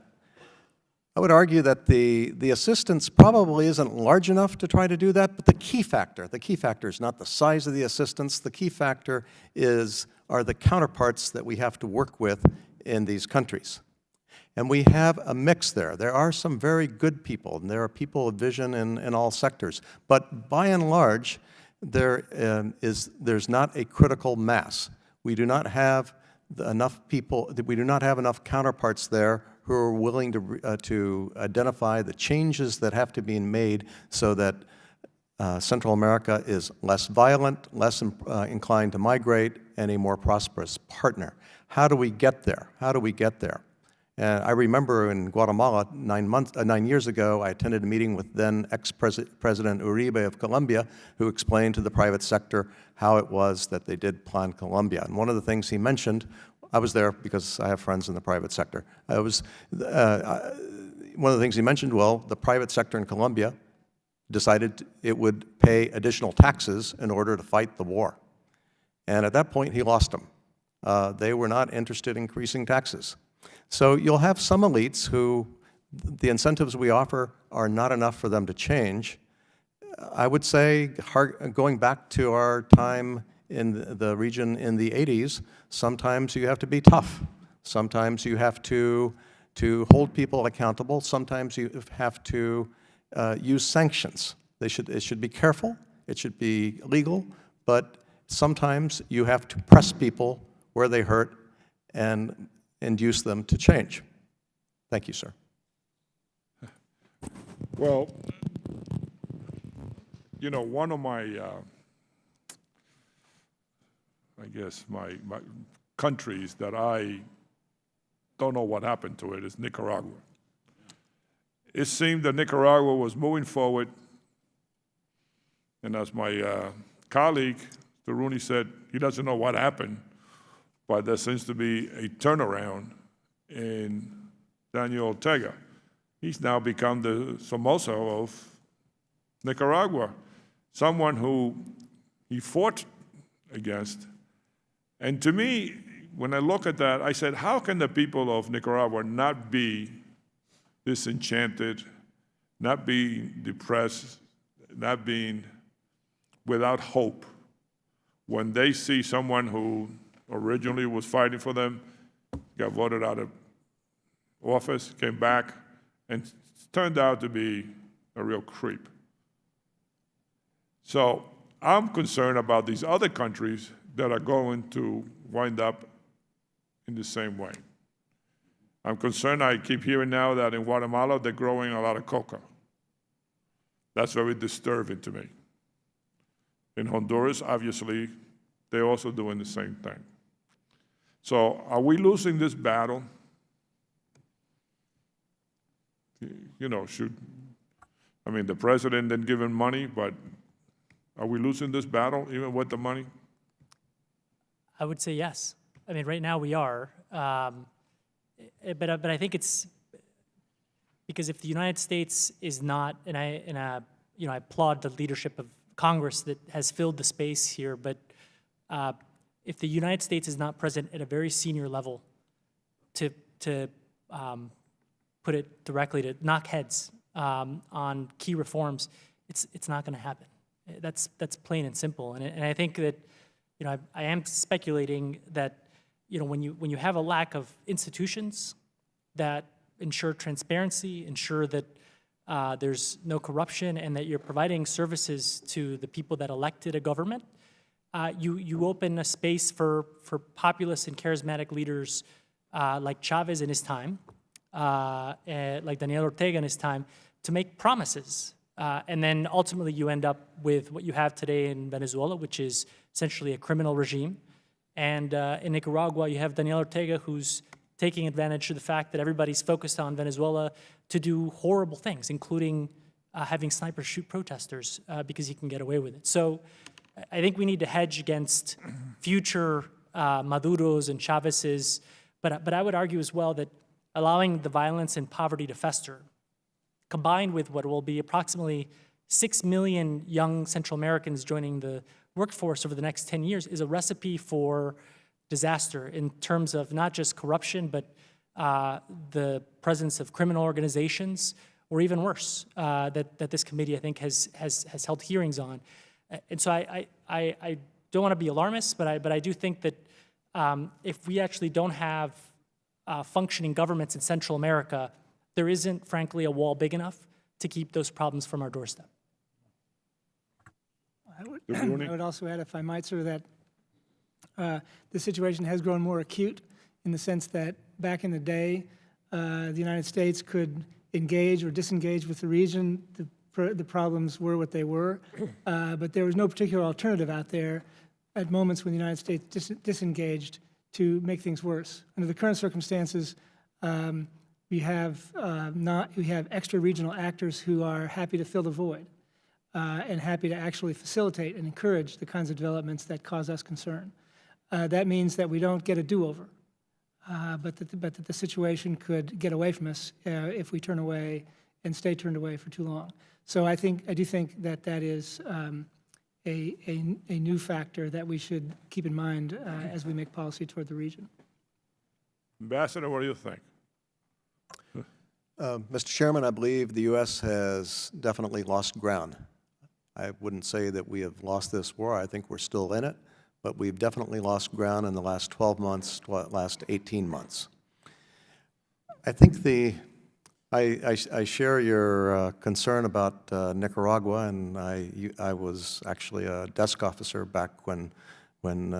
I would argue that the assistance probably isn't large enough to try to do that, but the key factor is not the size of the assistance. The key factor are the counterparts that we have to work with in these countries. And we have a mix there. There are some very good people, and there are people of vision in all sectors. But by and large, there's not a critical mass. We do not have enough people, we do not have enough counterparts there who are willing to identify the changes that have to be made so that Central America is less violent, less inclined to migrate, and a more prosperous partner. How do we get there? How do we get there? I remember in Guatemala 9 years ago, I attended a meeting with then ex-President Uribe of Colombia, who explained to the private sector how it was that they did Plan Colombia. And one of the things he mentioned, I was there because I have friends in the private sector. One of the things he mentioned, well, the private sector in Colombia decided it would pay additional taxes in order to fight the war. And at that point, he lost them. They were not interested in increasing taxes. So you'll have some elites who the incentives we offer are not enough for them to change. I would say, going back to our time in the region in the 80s, sometimes you have to be tough. Sometimes you have to hold people accountable. Sometimes you have to use sanctions. It should be careful. It should be legal. But sometimes you have to press people where they hurt and induce them to change. Thank you, sir. Well, you know, one of my, I guess, my countries that I don't know what happened to it is Nicaragua. It seemed that Nicaragua was moving forward, and as my colleague, Mr. Rooney, said, he doesn't know what happened, but there seems to be a turnaround in Daniel Ortega. He's now become the Somoza of Nicaragua, someone who he fought against. And to me, when I look at that, I said, how can the people of Nicaragua not be disenchanted, not being depressed, not being without hope when they see someone who originally was fighting for them, got voted out of office, came back, and turned out to be a real creep. So I'm concerned about these other countries that are going to wind up in the same way. I'm concerned, I keep hearing now that in Guatemala they're growing a lot of coca. That's very disturbing to me. In Honduras, obviously, they're also doing the same thing. So are we losing this battle? You know, the president didn't give him money, but are we losing this battle even with the money? I would say yes. I mean, right now we are. But I think it's because if the United States is not, and I applaud the leadership of Congress that has filled the space here, but if the United States is not present at a very senior level to to put it directly, to knock heads on key reforms, it's not going to happen. That's plain and simple. And I think that, you know, I am speculating that, you know, when you have a lack of institutions that ensure transparency, ensure that there's no corruption, and that you're providing services to the people that elected a government, you open a space for populist and charismatic leaders like Chavez in his time, like Daniel Ortega in his time, to make promises. And then ultimately you end up with what you have today in Venezuela, which is essentially a criminal regime. And in Nicaragua, you have Daniel Ortega, who's taking advantage of the fact that everybody's focused on Venezuela to do horrible things, including having snipers shoot protesters because he can get away with it. So I think we need to hedge against future Maduros and Chavez's, but I would argue as well that allowing the violence and poverty to fester, combined with what will be approximately 6 million young Central Americans joining the workforce over the next 10 years, is a recipe for disaster in terms of not just corruption, but the presence of criminal organizations, or even worse, that this committee, I think, has held hearings on. And so I don't want to be alarmist, but I do think that if we actually don't have functioning governments in Central America, there isn't, frankly, a wall big enough to keep those problems from our doorstep. I would also add, if I might, sir, that the situation has grown more acute in the sense that back in the day, the United States could engage or disengage with the region. The problems were what they were, but there was no particular alternative out there at moments when the United States disengaged to make things worse. Under the current circumstances, we have extra regional actors who are happy to fill the void and happy to actually facilitate and encourage the kinds of developments that cause us concern. That means that we don't get a do-over, but that the situation could get away from us if we turn away and stay turned away for too long. So I do think that is a new factor that we should keep in mind as we make policy toward the region. Ambassador, what do you think? Mr. Chairman, I believe the U.S. has definitely lost ground. I wouldn't say that we have lost this war. I think we're still in it, but we've definitely lost ground in the last 12 months, last 18 months. I think I share your concern about Nicaragua, and I was actually a desk officer back when in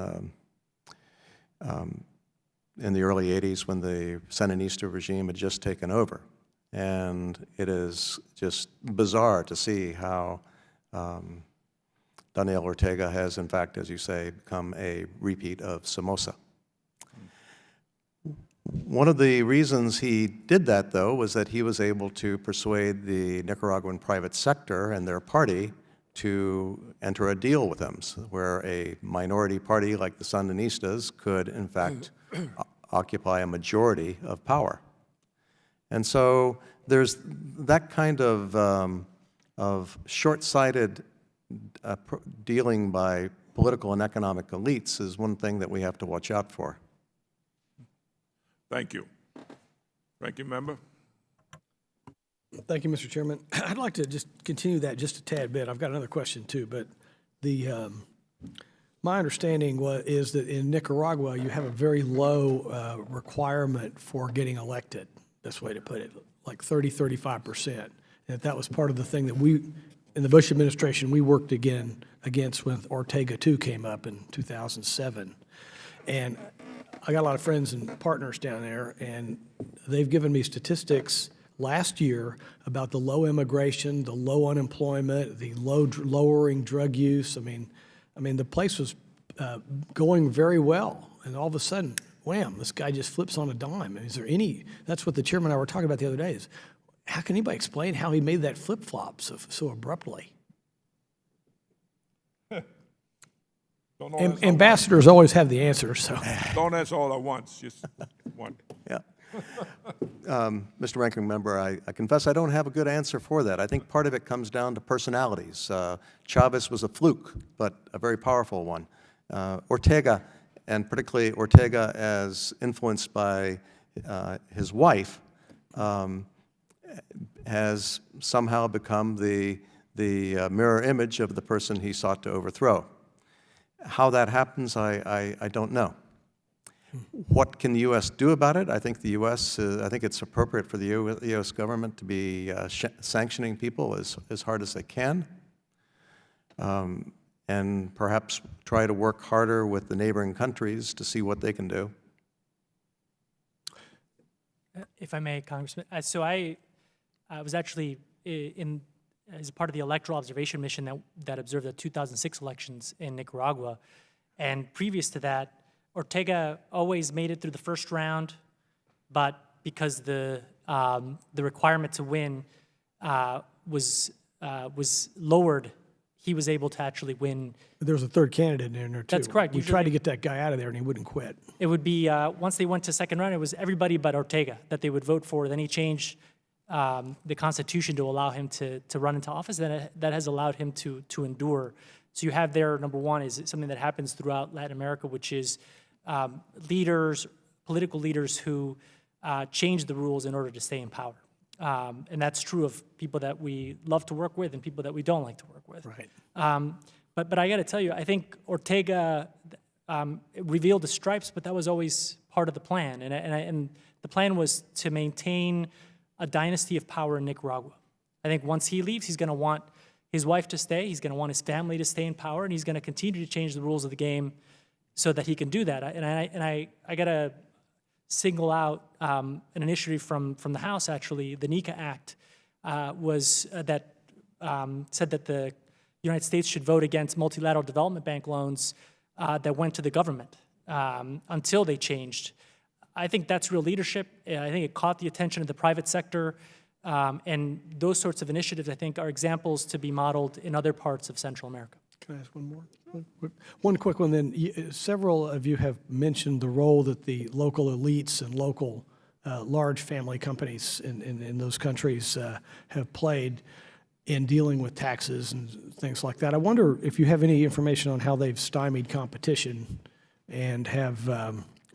the early 80s, when the Sandinista regime had just taken over. And it is just bizarre to see how Daniel Ortega has, in fact, as you say, become a repeat of Somoza. One of the reasons he did that, though, was that he was able to persuade the Nicaraguan private sector and their party to enter a deal with him, where a minority party like the Sandinistas could, in fact, occupy a majority of power. And so there's that kind of short-sighted dealing by political and economic elites is one thing that we have to watch out for. Thank you. Ranking member? Thank you, Mr. Chairman. I'd like to just continue that just a tad bit. I've got another question too, but my understanding is that in Nicaragua you have a very low requirement for getting elected. That's the way to put it, like 35%. And that was part of the thing that we, in the Bush administration, we worked against when Ortega II came up in 2007. And I got a lot of friends and partners down there, and they've given me statistics last year about the low immigration, the low unemployment, the lowering drug use. I mean, the place was going very well, and all of a sudden, wham! This guy just flips on a dime. Is there any? That's what the chairman and I were talking about the other day. Is how can anybody explain how he made that flip flop so abruptly? Ambassadors always have the answer, so. Don't answer all at once, just one. Yeah. Mr. Ranking Member, I confess I don't have a good answer for that. I think part of it comes down to personalities. Chavez was a fluke, but a very powerful one. Ortega, and particularly Ortega as influenced by his wife has somehow become the mirror image of the person he sought to overthrow. How that happens, I don't know. What can the U.S. do about it? I think the U.S., I think it's appropriate for the U.S. government to be sanctioning people as hard as they can, and perhaps try to work harder with the neighboring countries to see what they can do. If I may, Congressman, so I was actually as part of the Electoral Observation Mission that observed the 2006 elections in Nicaragua, and previous to that, Ortega always made it through the first round, but because the requirement to win was lowered, he was able to actually win. There was a third candidate in there, too. That's correct. We tried to get that guy out of there, and he wouldn't quit. It would be, once they went to second round, it was everybody but Ortega that they would vote for. Then he changed the Constitution to allow him to run into office. That has allowed him to endure. So you have there, number one, is something that happens throughout Latin America, which is political leaders who change the rules in order to stay in power. And that's true of people that we love to work with and people that we don't like to work with. Right. But I got to tell you, I think Ortega revealed the stripes, but that was always part of the plan. And the plan was to maintain a dynasty of power in Nicaragua. I think once he leaves, he's going to want his wife to stay, he's going to want his family to stay in power, and he's going to continue to change the rules of the game so that he can do that. And I got to single out an initiative from the House, actually. The NICA Act was that said that the United States should vote against multilateral development bank loans that went to the government until they changed. I think that's real leadership. I think it caught the attention of the private sector. And those sorts of initiatives, I think, are examples to be modeled in other parts of Central America. Can I ask one more? One quick one then. Several of you have mentioned the role that the local elites and local large family companies in those countries have played in dealing with taxes and things like that. I wonder if you have any information on how they've stymied competition and have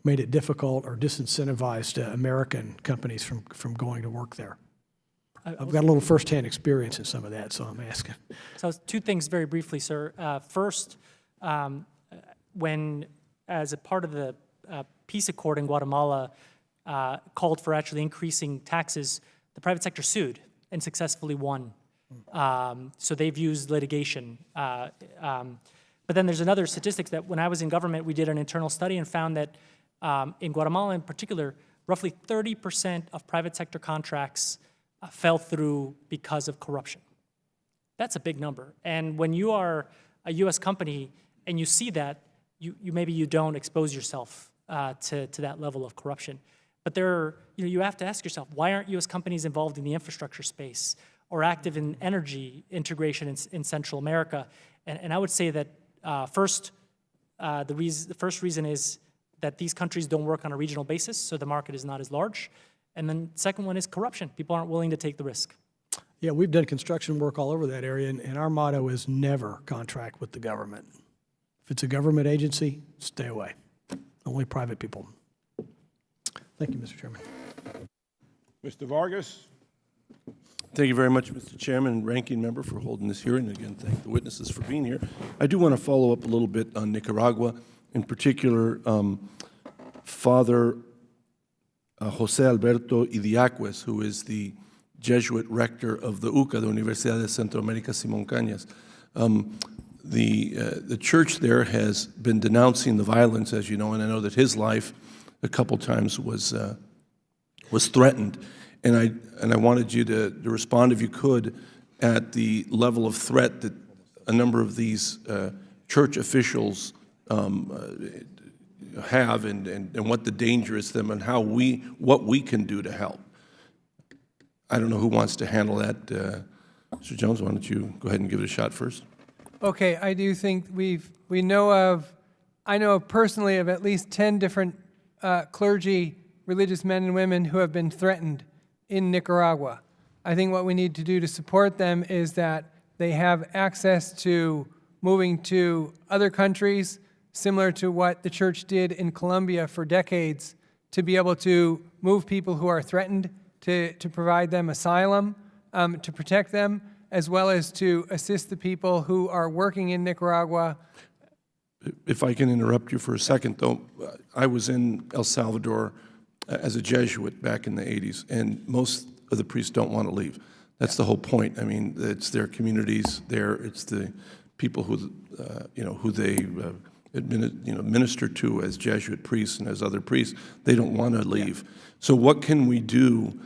made it difficult or disincentivized American companies from going to work there. I've got a little firsthand experience in some of that, so I'm asking. So two things very briefly, sir. First, when, as a part of the peace accord in Guatemala, called for actually increasing taxes, the private sector sued and successfully won. So they've used litigation. But then there's another statistic that when I was in government, we did an internal study and found that in Guatemala in particular, roughly 30% of private sector contracts fell through because of corruption. That's a big number. And when you are a U.S. company and you see that, maybe you don't expose yourself to that level of corruption. But you have to ask yourself, why aren't U.S. companies involved in the infrastructure space or active in energy integration in Central America? And I would say that first, the first reason is that these countries don't work on a regional basis, so the market is not as large. And then the second one is corruption. People aren't willing to take the risk. Yeah, we've done construction work all over that area, and our motto is never contract with the government. If it's a government agency, stay away. Only private people. Thank you, Mr. Chairman. Mr. Vargas? Thank you very much, Mr. Chairman and Ranking Member, for holding this hearing. Again, thank the witnesses for being here. I do want to follow up a little bit on Nicaragua, in particular, Father Jose Alberto Idiaquez, who is the Jesuit rector of the UCA, the Universidad de Centroamérica Simón Cañas. The church there has been denouncing the violence, as you know, and I know that his life a couple times was threatened. And I wanted you to respond, if you could, at the level of threat that a number of these church officials have, and what the danger is to them, and what we can do to help. I don't know who wants to handle that. Mr. Jones, why don't you go ahead and give it a shot first? Okay, I do think I know personally of at least 10 different clergy, religious men and women who have been threatened in Nicaragua. I think what we need to do to support them is that they have access to moving to other countries, similar to what the church did in Colombia for decades, to be able to move people who are threatened, to provide them asylum, to protect them, as well as to assist the people who are working in Nicaragua. If I can interrupt you for a second, though, I was in El Salvador as a Jesuit back in the 80s, and most of the priests don't want to leave. That's the whole point. I mean, it's their communities there. It's the people who, who they minister to as Jesuit priests and as other priests. They don't want to leave. So what can we do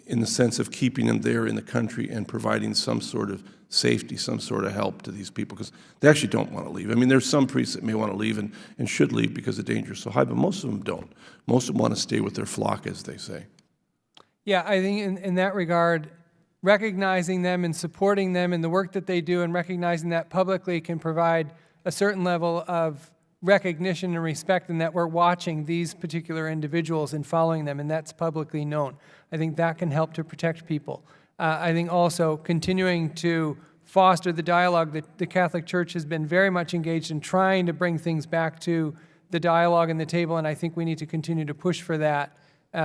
in the sense of keeping them there in the country and providing some sort of safety, some sort of help to these people? Because they actually don't want to leave. I mean, there's some priests that may want to leave and should leave because the danger is so high, but most of them don't. Most of them want to stay with their flock, as they say. Yeah, I think in that regard, recognizing them and supporting them in the work that they do and recognizing that publicly can provide a certain level of recognition and respect, and that we're watching these particular individuals and following them, and that's publicly known. I think that can help to protect people. I think also continuing to foster the dialogue that the Catholic Church has been very much engaged in trying to bring things back to the dialogue and the table, and I think we need to continue to push for that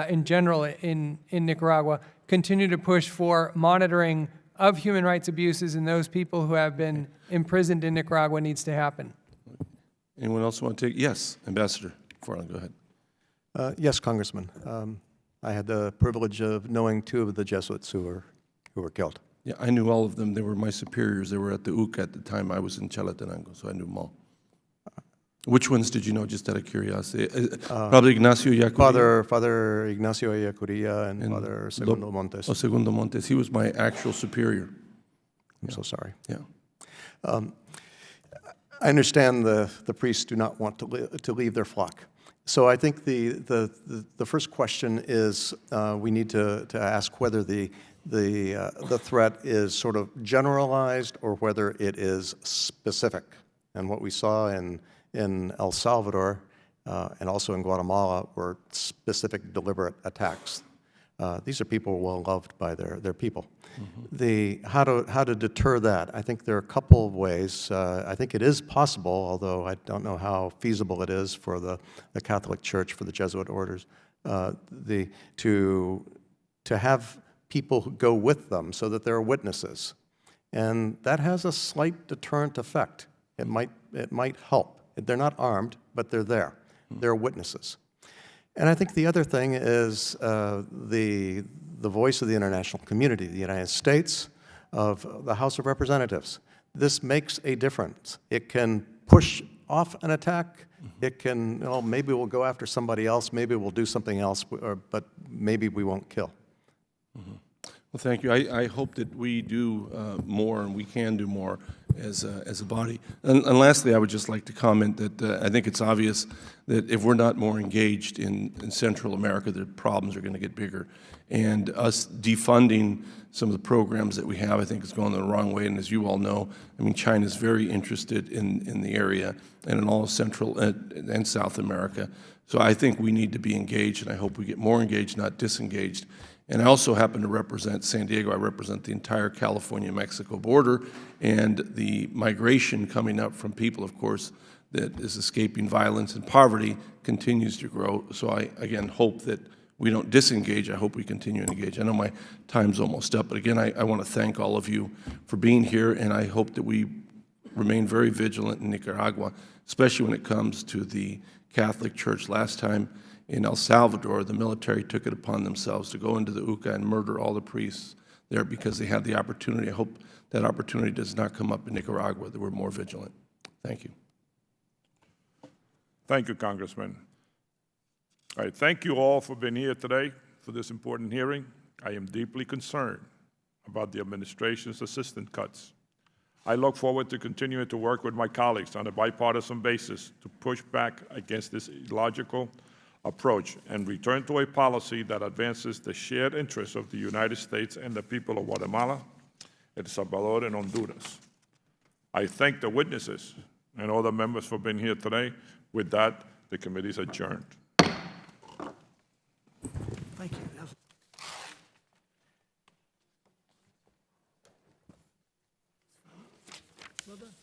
in general in Nicaragua. Continue to push for monitoring of human rights abuses and those people who have been imprisoned in Nicaragua needs to happen. Anyone else want to take? Yes, Ambassador McFarland, go ahead. Yes, Congressman. I had the privilege of knowing 2 of the Jesuits who were killed. Yeah, I knew all of them. They were my superiors. They were at the UCA at the time. I was in Chalatenango, so I knew them all. Which ones did you know, just out of curiosity? Probably Ignacio Yacuria. Father Ignacio Yacuria and Father Segundo Montes. Oh, Segundo Montes. He was my actual superior. I'm so sorry. Yeah. I understand the priests do not want to leave their flock. So I think the first question is we need to ask whether the threat is sort of generalized or whether it is specific. And what we saw in El Salvador and also in Guatemala were specific, deliberate attacks. These are people well loved by their people. Mm-hmm. How to deter that? I think there are a couple of ways. I think it is possible, although I don't know how feasible it is for the Catholic Church, for the Jesuit orders, to have people who go with them so that they're witnesses, and that has a slight deterrent effect. It might help. They're not armed, but they're there. They're witnesses. And I think the other thing is the voice of the international community, the United States, of the House of Representatives. This makes a difference. It can push off an attack. It can, maybe we'll go after somebody else, maybe we'll do something else, but maybe we won't kill. Mm-hmm. Well, thank you. I hope that we do more and we can do more as a body. And lastly, I would just like to comment that I think it's obvious that if we're not more engaged in Central America, the problems are going to get bigger. And us defunding some of the programs that we have, I think, is going the wrong way. And as you all know, I mean, China is very interested in the area and in all of Central and South America. So I think we need to be engaged, and I hope we get more engaged, not disengaged. And I also happen to represent San Diego. I represent the entire California-Mexico border, and the migration coming up from people, of course, that is escaping violence and poverty continues to grow. So I, again, hope that we don't disengage. I hope we continue to engage. I know my time's almost up, but again, I want to thank all of you for being here, and I hope that we remain very vigilant in Nicaragua, especially when it comes to the Catholic Church. Last time, in El Salvador, the military took it upon themselves to go into the UCA and murder all the priests there because they had the opportunity. I hope that opportunity does not come up in Nicaragua, that we're more vigilant. Thank you. Thank you, Congressman. All right, thank you all for being here today for this important hearing. I am deeply concerned about the administration's assistance cuts. I look forward to continuing to work with my colleagues on a bipartisan basis to push back against this illogical approach and return to a policy that advances the shared interests of the United States and the people of Guatemala, El Salvador, and Honduras. I thank the witnesses and all the members for being here today. With that, the committee is adjourned. Thank you. Well done.